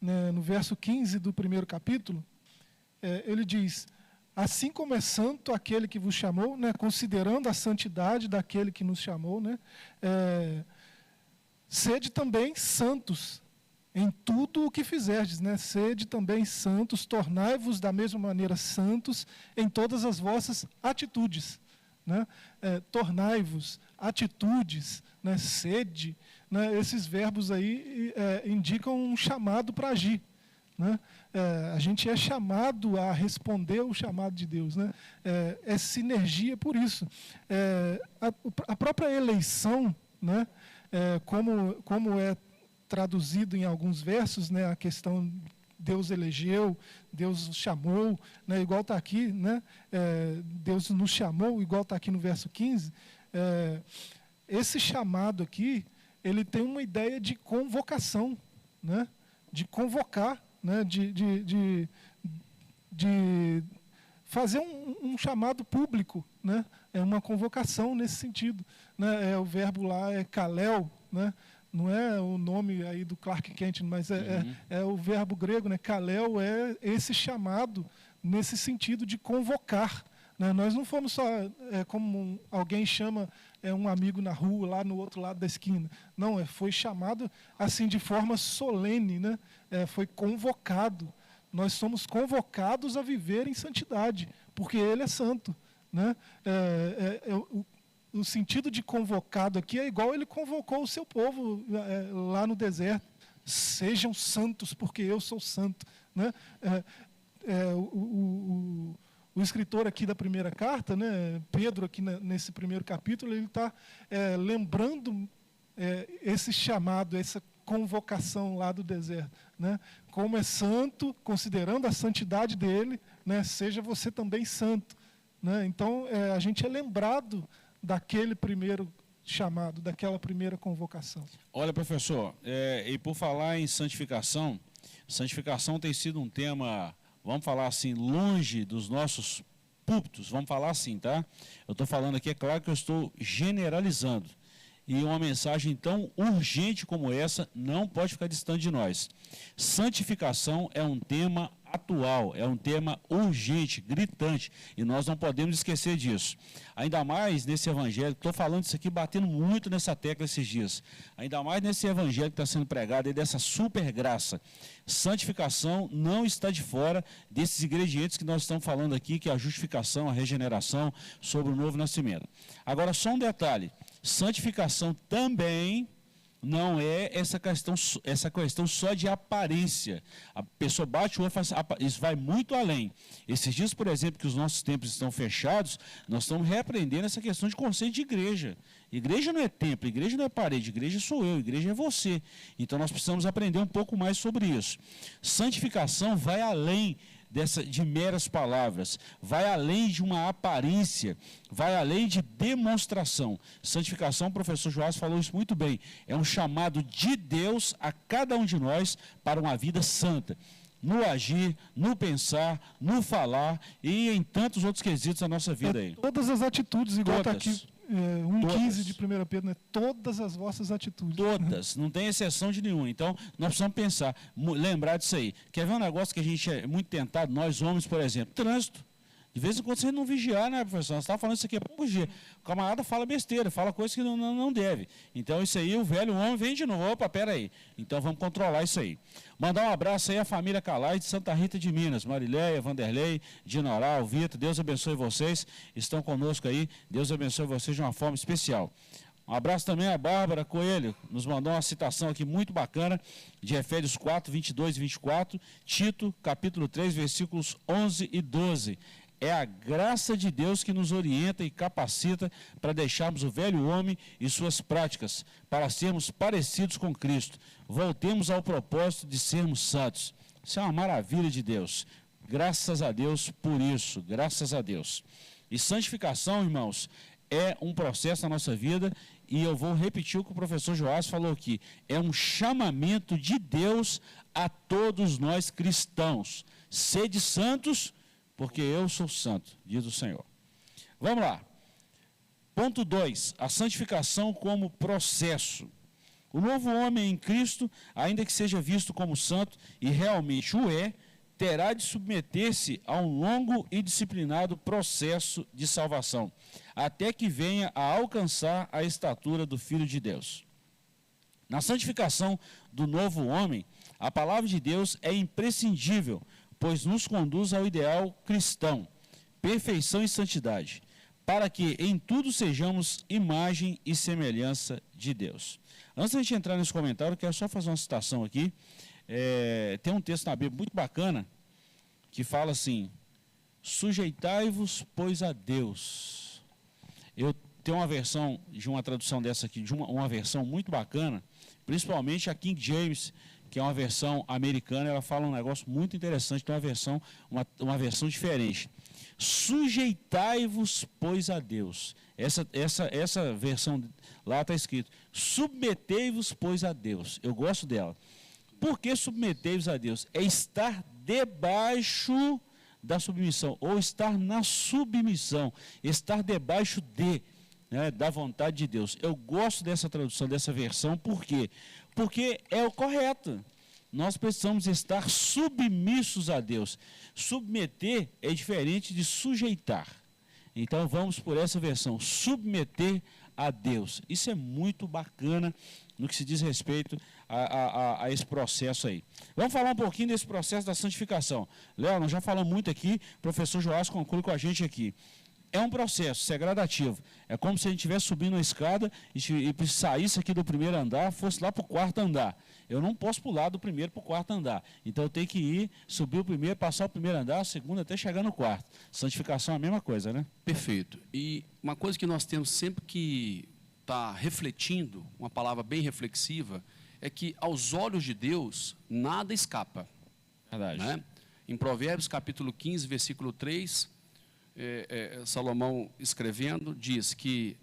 né? No verso 15 do primeiro capítulo, ele diz: assim como é santo aquele que vos chamou, né? Considerando a santidade daquele que nos chamou, né? Sede também santos em tudo o que fizerdes, né? Sede também santos, tornai-vos da mesma maneira santos em todas as vossas atitudes, né? Tornai-vos, atitudes, né? Sede, né? Esses verbos aí indicam um chamado para agir, né? A gente é chamado a responder o chamado de Deus, né? É sinergia por isso. A própria eleição, né? Como é traduzido em alguns versos, né, a questão Deus elegeu, Deus chamou, né, igual está aqui, né, Deus nos chamou, igual está aqui no verso 15. Esse chamado aqui, ele tem uma ideia de convocação, né, de convocar, né, de fazer um chamado público, né, é uma convocação nesse sentido, né, o verbo lá é kalel, né. Não é o nome aí do Clark Kent, mas é o verbo grego, né? Kalel é esse chamado nesse sentido de convocar, né? Nós não fomos só como alguém chama um amigo na rua, lá no outro lado da esquina. Não, foi chamado assim de forma solene, né? Foi convocado. Nós somos convocados a viver em santidade, porque Ele é santo, né? O sentido de convocado aqui é igual ele convocou o seu povo lá no deserto. Sejam santos, porque eu sou santo, né? O escritor aqui da primeira carta, né, Pedro, aqui nesse primeiro capítulo, ele está lembrando esse chamado, essa convocação lá do deserto, né? Como é santo, considerando a santidade dele, né, seja você também santo, né? Então, a gente é lembrado daquele primeiro chamado, daquela primeira convocação. Olha, professor, e por falar em santificação, santificação tem sido um tema, vamos falar assim, longe dos nossos púlpitos, vamos falar assim, tá? Eu estou falando aqui, é claro que eu estou generalizando, e uma mensagem tão urgente como essa não pode ficar distante de nós. Santificação é um tema atual, é um tema urgente, gritante, e nós não podemos esquecer disso. Ainda mais nesse evangelho, estou falando isso aqui, batendo muito nessa tecla esses dias, ainda mais nesse evangelho que está sendo pregado, e dessa super graça. Santificação não está de fora desses ingredientes que nós estamos falando aqui, que é a justificação, a regeneração, sobre o novo nascimento. Agora, só um detalhe, santificação também não é essa questão só de aparência. A pessoa bate o olho e fala assim, isso vai muito além. Esses dias, por exemplo, que os nossos templos estão fechados, nós estamos reaprendendo essa questão de conceito de igreja. Igreja não é templo, igreja não é parede, igreja sou eu, igreja é você. Então nós precisamos aprender um pouco mais sobre isso. Santificação vai além de meras palavras, vai além de uma aparência, vai além de demonstração. Santificação, o professor Joás falou isso muito bem, é um chamado de Deus a cada um de nós para uma vida santa, no agir, no pensar, no falar e em tantos outros quesitos da nossa vida aí. Todas as atitudes, igual está aqui. 1,15 de 1 Pedro, né? Todas as vossas atitudes. Todas, não tem exceção de nenhuma. Então, nós precisamos pensar, lembrar disso aí. Quer ver um negócio que a gente é muito tentado, nós homens, por exemplo, trânsito. De vez em quando você não vigiar, né, professor? Nós estávamos falando isso aqui há poucos dias. O camarada fala besteira, fala coisas que não deve. Então, isso aí, o velho homem vem de novo. Opa, peraí. Então, vamos controlar isso aí. Mandar um abraço aí à família Calais de Santa Rita de Minas. Marileia, Vanderlei, Dinoral, Vitor. Deus abençoe vocês. Estão conosco aí. Deus abençoe vocês de uma forma especial. Um abraço também à Bárbara Coelho, nos mandou uma citação aqui muito bacana, de Efésios 4, 22 e 24, Tito, capítulo 3, versículos 11 e 12. É a graça de Deus que nos orienta e capacita para deixarmos o velho homem e suas práticas, para sermos parecidos com Cristo. Voltemos ao propósito de sermos santos. Isso é uma maravilha de Deus. Graças a Deus por isso, graças a Deus. E santificação, irmãos, é um processo na nossa vida e eu vou repetir o que o professor Joás falou aqui, é um chamamento de Deus a todos nós cristãos. Sede santos, porque eu sou santo, diz o Senhor. Vamos lá. Ponto 2, a santificação como processo. O novo homem em Cristo, ainda que seja visto como santo, e realmente o é, terá de submeter-se a um longo e disciplinado processo de salvação, até que venha a alcançar a estatura do Filho de Deus. Na santificação do novo homem, a palavra de Deus é imprescindível, pois nos conduz ao ideal cristão, perfeição e santidade, para que em tudo sejamos imagem e semelhança de Deus. Antes de a gente entrar nesse comentário, eu quero só fazer uma citação aqui. Tem um texto na Bíblia muito bacana, que fala assim, sujeitai-vos, pois, a Deus. Eu tenho uma versão, de uma tradução dessa aqui, de uma versão muito bacana, principalmente a King James, que é uma versão americana, ela fala um negócio muito interessante, tem uma versão diferente. Sujeitai-vos, pois, a Deus. Essa versão lá está escrito, submetei-vos, pois, a Deus. Eu gosto dela. Por que submetei-vos a Deus? É estar debaixo da submissão, ou estar na submissão, estar debaixo da vontade de Deus. Eu gosto dessa tradução, dessa versão, por quê? Porque é o correto. Nós precisamos estar submissos a Deus. Submeter é diferente de sujeitar. Então vamos por essa versão, submeter a Deus. Isso é muito bacana no que se diz respeito a esse processo aí. Vamos falar um pouquinho desse processo da santificação. Léo, nós já falamos muito aqui, o professor Joás conclui com a gente aqui. É um processo, isso é gradativo. É como se a gente estivesse subindo uma escada e saísse aqui do primeiro andar, fosse lá para o quarto andar. Eu não posso pular do primeiro para o quarto andar. Então eu tenho que ir, subir o primeiro, passar o primeiro andar, o segundo, até chegar no quarto. Santificação é a mesma coisa, né? Perfeito. E uma coisa que nós temos sempre que estar refletindo, uma palavra bem reflexiva, é que aos olhos de Deus nada escapa. Verdade. Né? Em Provérbios capítulo 15, versículo 3, Salomão escrevendo, diz que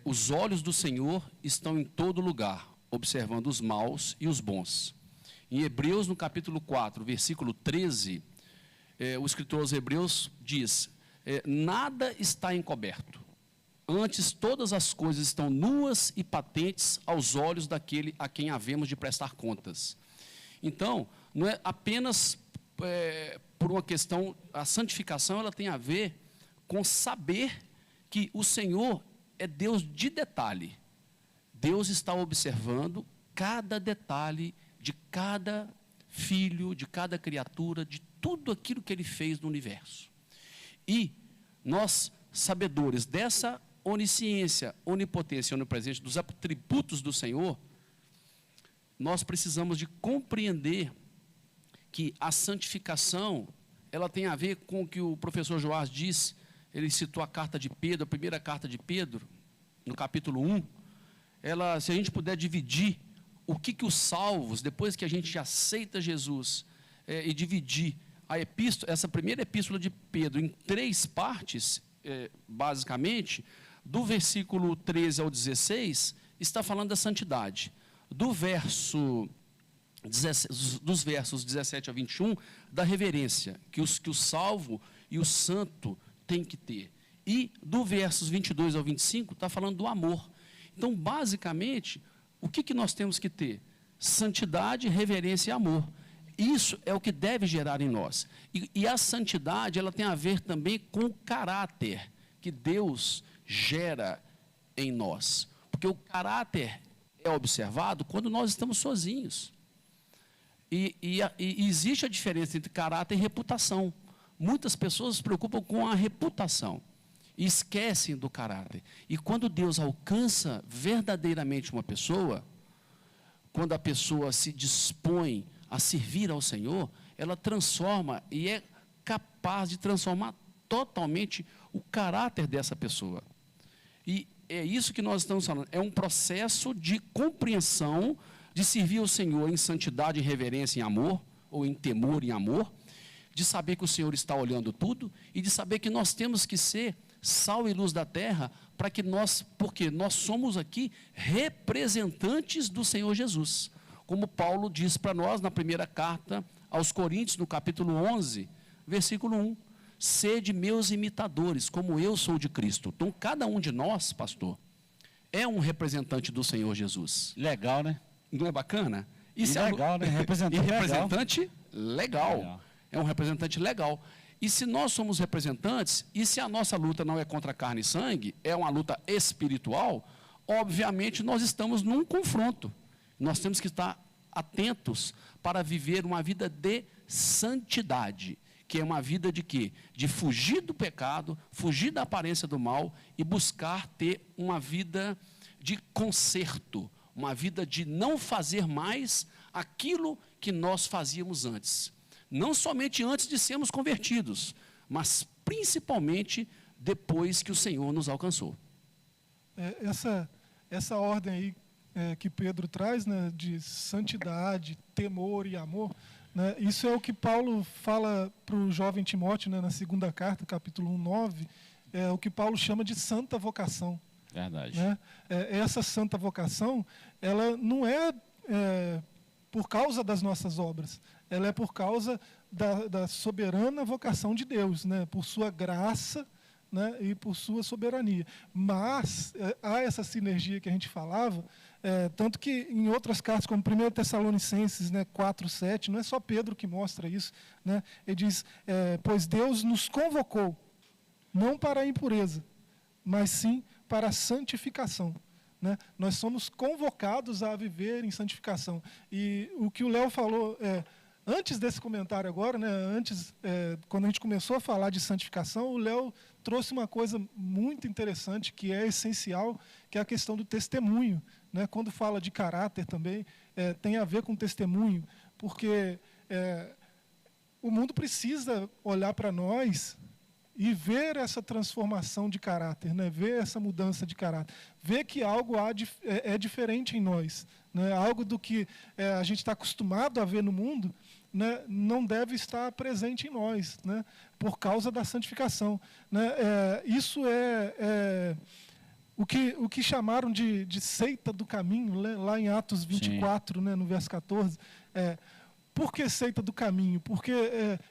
os olhos do Senhor estão em todo lugar, observando os maus e os bons. Em Hebreus, no capítulo 4, versículo 13, o escritor aos Hebreus diz, nada está encoberto, antes todas as coisas estão nuas e patentes aos olhos daquele a quem havemos de prestar contas. Então, não é apenas por uma questão, a santificação ela tem a ver com saber que o Senhor é Deus de detalhe. Deus está observando cada detalhe de cada filho, de cada criatura, de tudo aquilo que Ele fez no universo. E nós, sabedores dessa onisciência, onipotência e onipresença, dos atributos do Senhor, nós precisamos de compreender que a santificação, ela tem a ver com o que o professor Joás diz, ele citou a carta de Pedro, a primeira carta de Pedro, no capítulo 1, se a gente puder dividir o que os salvos, depois que a gente aceita Jesus, e dividir essa primeira epístola de Pedro em 3 partes, basicamente, do versículo 13 ao 16, está falando da santidade. Dos versos 17 a 21, da reverência, que o salvo e o santo têm que ter. E do versos 22 ao 25, está falando do amor. Então, basicamente, o que nós temos que ter? Santidade, reverência e amor. Isso é o que deve gerar em nós. E a santidade, ela tem a ver também com o caráter que Deus gera em nós. Porque o caráter é observado quando nós estamos sozinhos. E existe a diferença entre caráter e reputação. Muitas pessoas se preocupam com a reputação e esquecem do caráter. E quando Deus alcança verdadeiramente uma pessoa, quando a pessoa se dispõe a servir ao Senhor, ela transforma e é capaz de transformar totalmente o caráter dessa pessoa. E é isso que nós estamos falando. É um processo de compreensão de servir ao Senhor em santidade, em reverência, em amor, ou em temor e amor, de saber que o Senhor está olhando tudo e de saber que nós temos que ser sal e luz da terra para que porque nós somos aqui representantes do Senhor Jesus. Como Paulo diz para nós na primeira carta aos Coríntios, no capítulo 11, versículo 1. Sede meus imitadores, como eu sou de Cristo. Então, cada um de nós, pastor, é um representante do Senhor Jesus. Legal, né? Não é bacana? Isso é legal, né? Representante legal. É um representante legal. E se nós somos representantes, e se a nossa luta não é contra carne e sangue, é uma luta espiritual, obviamente nós estamos num confronto. Nós temos que estar atentos para viver uma vida de santidade, que é uma vida de quê? De fugir do pecado, fugir da aparência do mal e buscar ter uma vida de conserto, uma vida de não fazer mais aquilo que nós fazíamos antes. Não somente antes de sermos convertidos, mas principalmente depois que o Senhor nos alcançou. Essa ordem aí que Pedro traz, né, de santidade, temor e amor, né, isso é o que Paulo fala para o jovem Timóteo, né, na segunda carta, capítulo 1:9, é o que Paulo chama de santa vocação. Verdade. Né? Essa santa vocação, ela não é por causa das nossas obras, ela é por causa da soberana vocação de Deus, né? Por sua graça, né? E por sua soberania. Mas há essa sinergia que a gente falava, tanto que em outras cartas, como 1 Tessalonicenses, né, 4:7, não é só Pedro que mostra isso, né? Ele diz, pois Deus nos convocou, não para a impureza, mas sim para a santificação. Né? Nós somos convocados a viver em santificação. E o que o Léo falou, antes desse comentário agora, né, quando a gente começou a falar de santificação, o Léo trouxe uma coisa muito interessante, que é essencial, que é a questão do testemunho. Né? Quando fala de caráter também, tem a ver com testemunho, porque o mundo precisa olhar para nós e ver essa transformação de caráter, né? Ver essa mudança de caráter, ver que algo é diferente em nós, né? Algo do que a gente está acostumado a ver no mundo, né? Não deve estar presente em nós, né? Por causa da santificação. Né? Isso é o que chamaram de seita do caminho, né? Lá em Atos 24, né? No verso 14, por que seita do caminho? Porque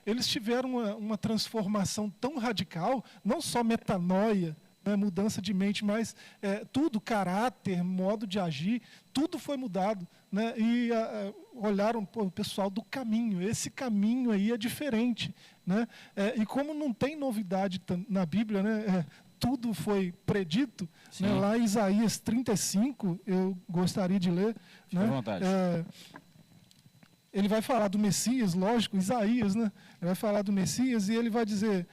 eles tiveram uma transformação tão radical, não só metanoia, né, mudança de mente, mas tudo, caráter, modo de agir, tudo foi mudado. Né, e olharam o pessoal do caminho, esse caminho aí é diferente. Né, e como não tem novidade na Bíblia, né, tudo foi predito, né, lá em Isaías 35, eu gostaria de ler. Fique à vontade. Ele vai falar do Messias, lógico, Isaías, né? Ele vai falar do Messias e ele vai dizer,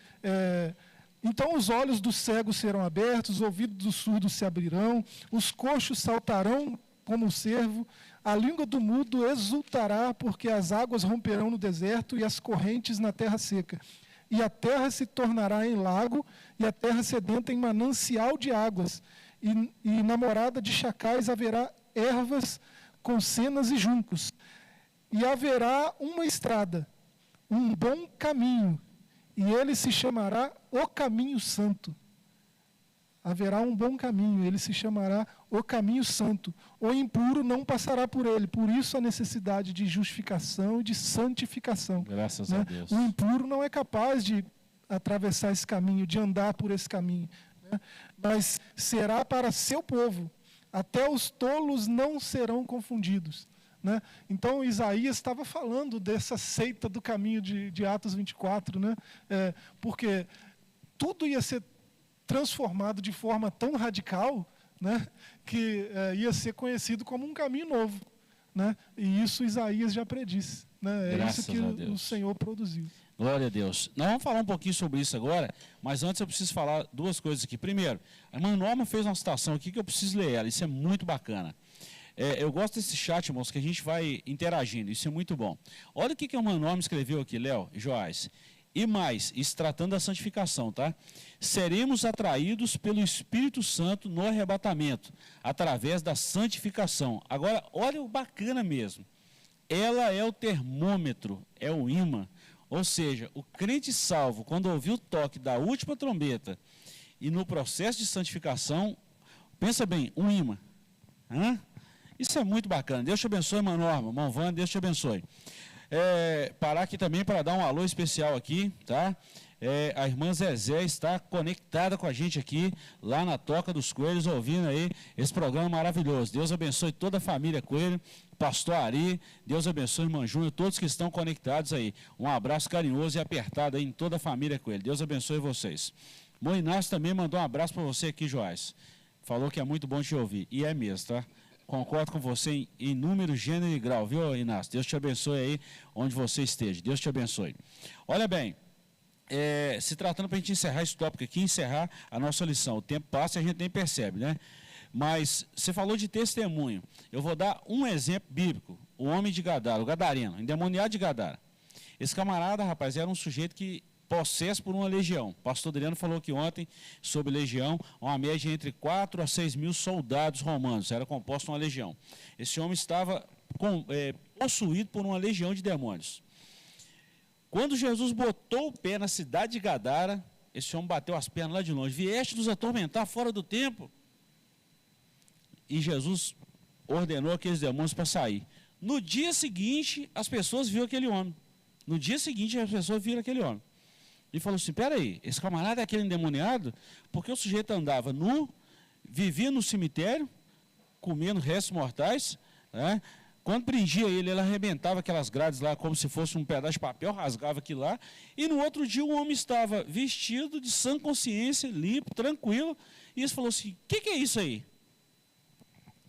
então os olhos dos cegos serão abertos, os ouvidos dos surdos se abrirão, os coxos saltarão como o cervo, a língua do mudo exultará, porque as águas romperão no deserto e as correntes na terra seca. E a terra se tornará em lago, e a terra sedenta em manancial de águas. E na morada de chacais haverá ervas com senas e juncos. E haverá uma estrada, um bom caminho, e ele se chamará o Caminho Santo. Haverá um bom caminho, ele se chamará o Caminho Santo. O impuro não passará por ele, por isso a necessidade de justificação e de santificação. Graças a Deus. O impuro não é capaz de atravessar esse caminho, de andar por esse caminho, né? Mas será para seu povo, até os tolos não serão confundidos. Né? Então, Isaías estava falando dessa seita do caminho de Atos 24, né? Porque tudo ia ser transformado de forma tão radical, né? Que ia ser conhecido como um caminho novo. Né? E isso Isaías já predisse. Né? É isso que o Senhor produziu. Glória a Deus. Nós vamos falar um pouquinho sobre isso agora, mas antes eu preciso falar duas coisas aqui. Primeiro, a irmã Norma fez uma citação aqui que eu preciso ler ela, isso é muito bacana. Eu gosto desse chat, irmãos, que a gente vai interagindo, isso é muito bom. Olha o que a irmã Norma escreveu aqui, Léo e Joás. E mais, isso tratando da santificação, tá? Seremos atraídos pelo Espírito Santo no arrebatamento, através da santificação. Agora, olha o bacana mesmo. Ela é o termômetro, é o ímã. Ou seja, o crente salvo, quando ouvir o toque da última trombeta, e no processo de santificação, pensa bem, um imã. Isso é muito bacana. Deus te abençoe, irmã Norma, irmão Van, Deus te abençoe. Parar aqui também para dar um alô especial aqui, tá? A irmã Zezé está conectada com a gente aqui, lá na Toca dos Coelhos, ouvindo aí esse programa maravilhoso. Deus abençoe toda a família Coelho, pastor Ari, Deus abençoe, irmã Júnior, todos que estão conectados aí. Um abraço carinhoso e apertado aí em toda a família Coelho. Deus abençoe vocês. Irmão Inácio também mandou um abraço para você aqui, Joás. Falou que é muito bom te ouvir. E é mesmo, tá? Concordo com você em número, gênero e grau, viu, Inácio? Deus te abençoe aí onde você esteja. Deus te abençoe. Olha bem, se tratando para a gente encerrar esse tópico aqui, encerrar a nossa lição. O tempo passa e a gente nem percebe, né? Mas você falou de testemunho. Eu vou dar um exemplo bíblico. O homem de Gadara, o gadareno, endemoniado de Gadara. Esse camarada, rapaz, era um sujeito que possesso por uma legião. O pastor Adriano falou aqui ontem sobre legião, uma média entre 4 a 6 mil soldados romanos, era composta uma legião. Esse homem estava possuído por uma legião de demônios. Quando Jesus botou o pé na cidade de Gadara, esse homem bateu as pernas lá de longe. Vieste nos atormentar fora do tempo? E Jesus ordenou aqueles demônios para sair. No dia seguinte, as pessoas viram aquele homem. No dia seguinte, as pessoas viram aquele homem. E falou assim, peraí, esse camarada é aquele endemoniado? Porque o sujeito andava nu, vivia no cemitério, comendo restos mortais, né? Quando prendia ele, ele arrebentava aquelas grades lá como se fosse um pedaço de papel, rasgava aquilo lá, e no outro dia o homem estava vestido de sã consciência, limpo, tranquilo, e eles falou assim, o que é isso aí?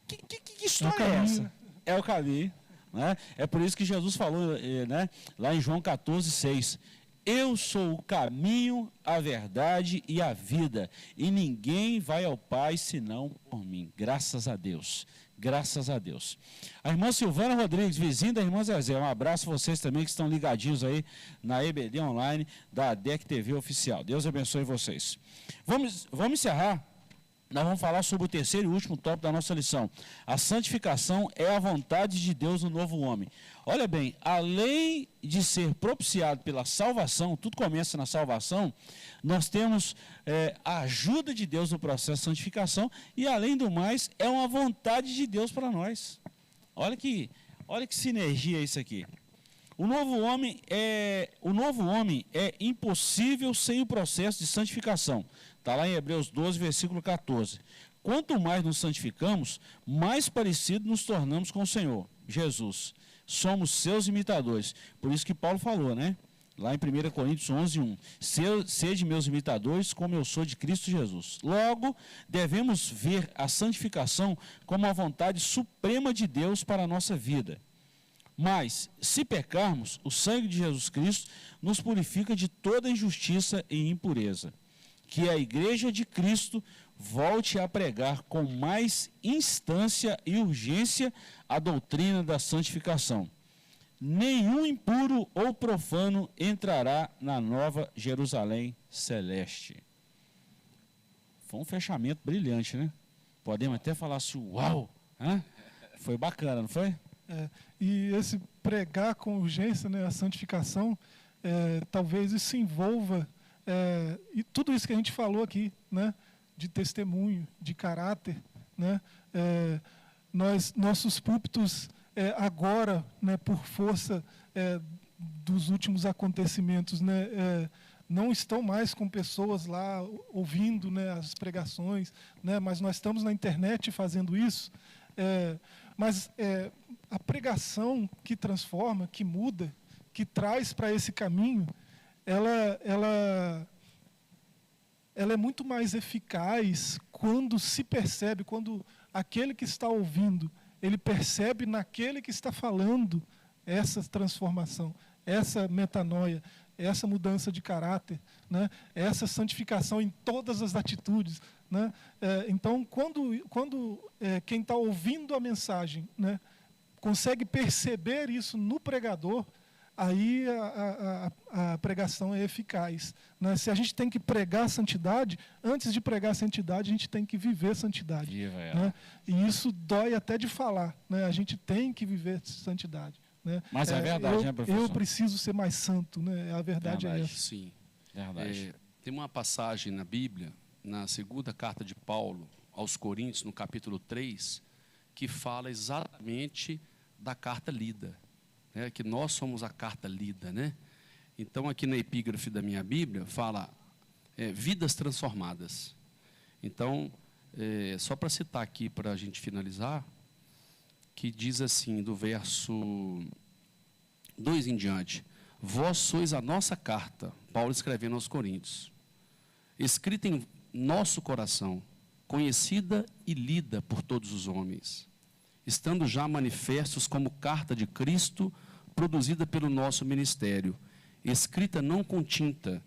Que história é essa? É o caminho. Né? É por isso que Jesus falou, né, lá em João 14:6, eu sou o caminho, a verdade e a vida, e ninguém vai ao Pai senão por mim. Graças a Deus. Graças a Deus. A irmã Silvana Rodrigues, vizinha da irmã Zezé, um abraço a vocês também que estão ligadinhos aí na EBD Online da ADEC TV Oficial. Deus abençoe vocês. Vamos encerrar. Nós vamos falar sobre o terceiro e último tópico da nossa lição. A santificação é a vontade de Deus no novo homem. Olha bem, além de ser propiciado pela salvação, tudo começa na salvação, nós temos a ajuda de Deus no processo de santificação e, além do mais, é uma vontade de Deus para nós. Olha que sinergia isso aqui. O novo homem é impossível sem o processo de santificação. Está lá em Hebreus 12, versículo 14. Quanto mais nos santificamos, mais parecidos nos tornamos com o Senhor, Jesus. Somos seus imitadores. Por isso que Paulo falou, né? Lá em 1 Coríntios 11:1. Sede meus imitadores, como eu sou de Cristo Jesus. Logo, devemos ver a santificação como a vontade suprema de Deus para a nossa vida. Mas, se pecarmos, o sangue de Jesus Cristo nos purifica de toda injustiça e impureza. Que a igreja de Cristo volte a pregar com mais instância e urgência a doutrina da santificação. Nenhum impuro ou profano entrará na nova Jerusalém celeste. Foi um fechamento brilhante, né? Podemos até falar assim, uau! Hein? Foi bacana, não foi? E esse pregar com urgência, né, a santificação, talvez isso envolva e tudo isso que a gente falou aqui, né, de testemunho, de caráter, né, nossos púlpitos agora, né, por força dos últimos acontecimentos, né, não estão mais com pessoas lá ouvindo, né, as pregações, né, mas nós estamos na internet fazendo isso. Mas a pregação que transforma, que muda, que traz para esse caminho, ela é muito mais eficaz quando se percebe, quando aquele que está ouvindo, ele percebe naquele que está falando essa transformação, essa metanoia, essa mudança de caráter, né? Essa santificação em todas as atitudes, né? Então, quando quem está ouvindo a mensagem, né, consegue perceber isso no pregador, aí a pregação é eficaz, né? Se a gente tem que pregar santidade, antes de pregar santidade, a gente tem que viver santidade. Né? E isso dói até de falar, né? A gente tem que viver santidade. Né? Mas é verdade, né, professor? Eu preciso ser mais santo, né? A verdade é essa. Sim. Verdade. Tem uma passagem na Bíblia na segunda carta de Paulo aos Coríntios, no capítulo 3, que fala exatamente da carta lida, né? Que nós somos a carta lida, né? Então, aqui na epígrafe da minha Bíblia, fala vidas transformadas. Então, só para citar aqui, para a gente finalizar, que diz assim, do verso 2 em diante: vós sois a nossa carta, Paulo escrevendo aos Coríntios, escrita em nosso coração, conhecida e lida por todos os homens, estando já manifestos como carta de Cristo, produzida pelo nosso ministério, escrita não com tinta,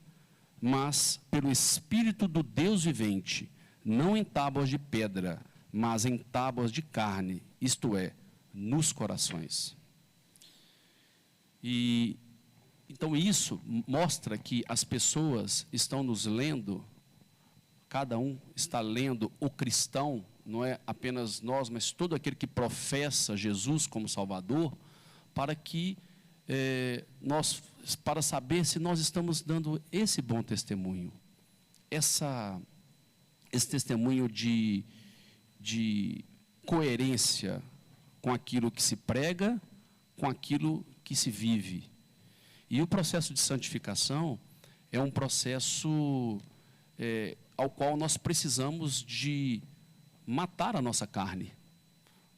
mas pelo Espírito do Deus vivente, não em tábuas de pedra, mas em tábuas de carne, isto é, nos corações. E então isso mostra que as pessoas estão nos lendo, cada um está lendo o cristão, não é apenas nós, mas todo aquele que professa Jesus como Salvador, para que para saber se nós estamos dando esse bom testemunho, esse testemunho de coerência com aquilo que se prega, com aquilo que se vive. E o processo de santificação é um processo ao qual nós precisamos de matar a nossa carne.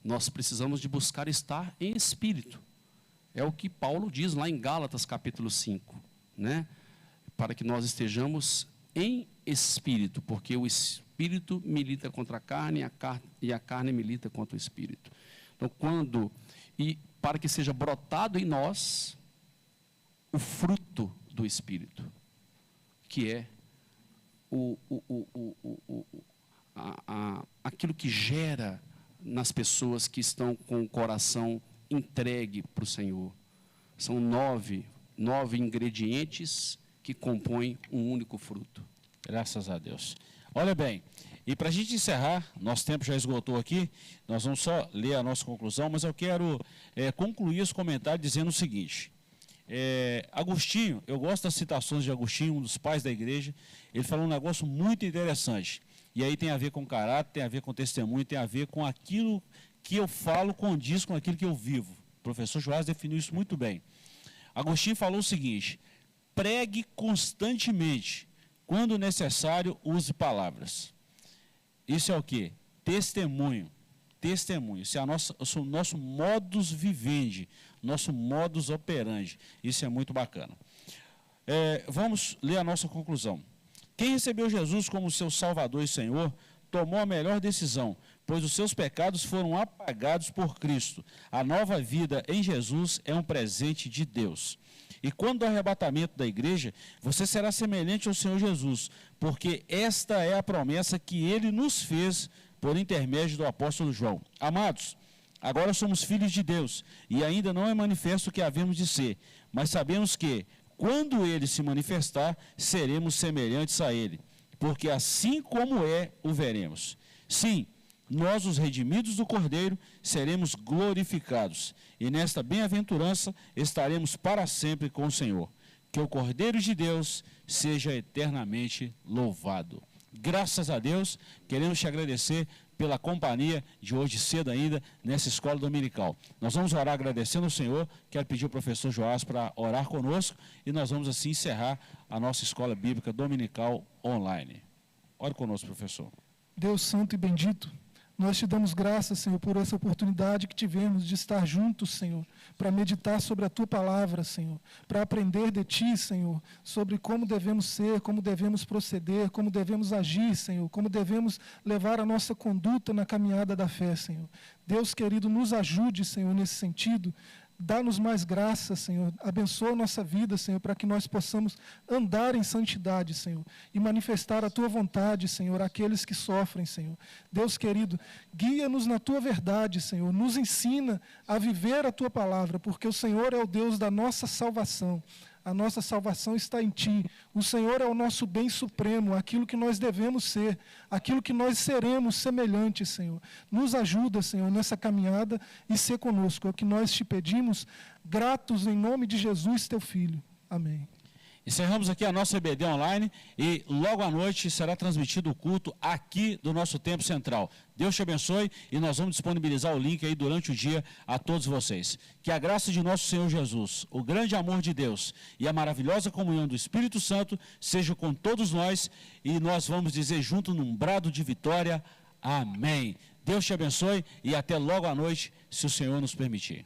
Nós precisamos de buscar estar em espírito. É o que Paulo diz lá em Gálatas capítulo 5, né? Para que nós estejamos em espírito, porque o espírito milita contra a carne e a carne milita contra o espírito. Então, para que seja brotado em nós o fruto do espírito, que é aquilo que gera nas pessoas que estão com o coração entregue para o Senhor. São nove ingredientes que compõem um único fruto. Graças a Deus. Olha bem, e para a gente encerrar, nosso tempo já esgotou aqui, nós vamos só ler a nossa conclusão, mas eu quero concluir esse comentário dizendo o seguinte: Agostinho, eu gosto das citações de Agostinho, um dos pais da igreja. Ele falou um negócio muito interessante, e aí tem a ver com caráter, tem a ver com testemunho, tem a ver com aquilo que eu falo condiz com aquilo que eu vivo. O professor Joás definiu isso muito bem. Agostinho falou o seguinte: pregue constantemente, quando necessário, use palavras. Isso é o quê? Testemunho. Testemunho. Isso é o nosso modus vivendi, nosso modus operandi. Isso é muito bacana. Vamos ler a nossa conclusão. Quem recebeu Jesus como seu Salvador e Senhor, tomou a melhor decisão, pois os seus pecados foram apagados por Cristo. A nova vida em Jesus é um presente de Deus. E quando o arrebatamento da igreja, você será semelhante ao Senhor Jesus, porque esta é a promessa que Ele nos fez por intermédio do apóstolo João. Amados, agora somos filhos de Deus, e ainda não é manifesto o que havemos de ser, mas sabemos que, quando Ele se manifestar, seremos semelhantes a Ele, porque assim como o veremos. Sim, nós, os redimidos do Cordeiro, seremos glorificados, e nesta bem-aventurança estaremos para sempre com o Senhor. Que o Cordeiro de Deus seja eternamente louvado. Graças a Deus, queremos te agradecer pela companhia de hoje cedo ainda nessa escola dominical. Nós vamos orar agradecendo ao Senhor. Quero pedir ao professor Joás para orar conosco e nós vamos assim encerrar a nossa escola bíblica dominical online. Ore conosco, professor. Deus santo e bendito, nós te damos graças, Senhor, por essa oportunidade que tivemos de estar juntos, Senhor, para meditar sobre a Tua palavra, Senhor, para aprender de Ti, Senhor, sobre como devemos ser, como devemos proceder, como devemos agir, Senhor, como devemos levar a nossa conduta na caminhada da fé, Senhor. Deus querido, nos ajude, Senhor, nesse sentido. Dá-nos mais graça, Senhor. Abençoa a nossa vida, Senhor, para que nós possamos andar em santidade, Senhor, e manifestar a Tua vontade, Senhor, àqueles que sofrem, Senhor. Deus querido, guia-nos na Tua verdade, Senhor. Nos ensina a viver a Tua palavra, porque o Senhor é o Deus da nossa salvação. A nossa salvação está em Ti. O Senhor é o nosso bem supremo, aquilo que nós devemos ser, aquilo que nós seremos semelhantes, Senhor. Nos ajuda, Senhor, nessa caminhada e ser conosco. É o que nós te pedimos, gratos em nome de Jesus, Teu Filho. Amém. Encerramos aqui a nossa EBD online e logo à noite será transmitido o culto aqui do nosso Templo Central. Deus te abençoe e nós vamos disponibilizar o link aí durante o dia a todos vocês. Que a graça de nosso Senhor Jesus, o grande amor de Deus e a maravilhosa comunhão do Espírito Santo seja com todos nós e nós vamos dizer junto num brado de vitória, amém. Deus te abençoe e até logo à noite, se o Senhor nos permitir.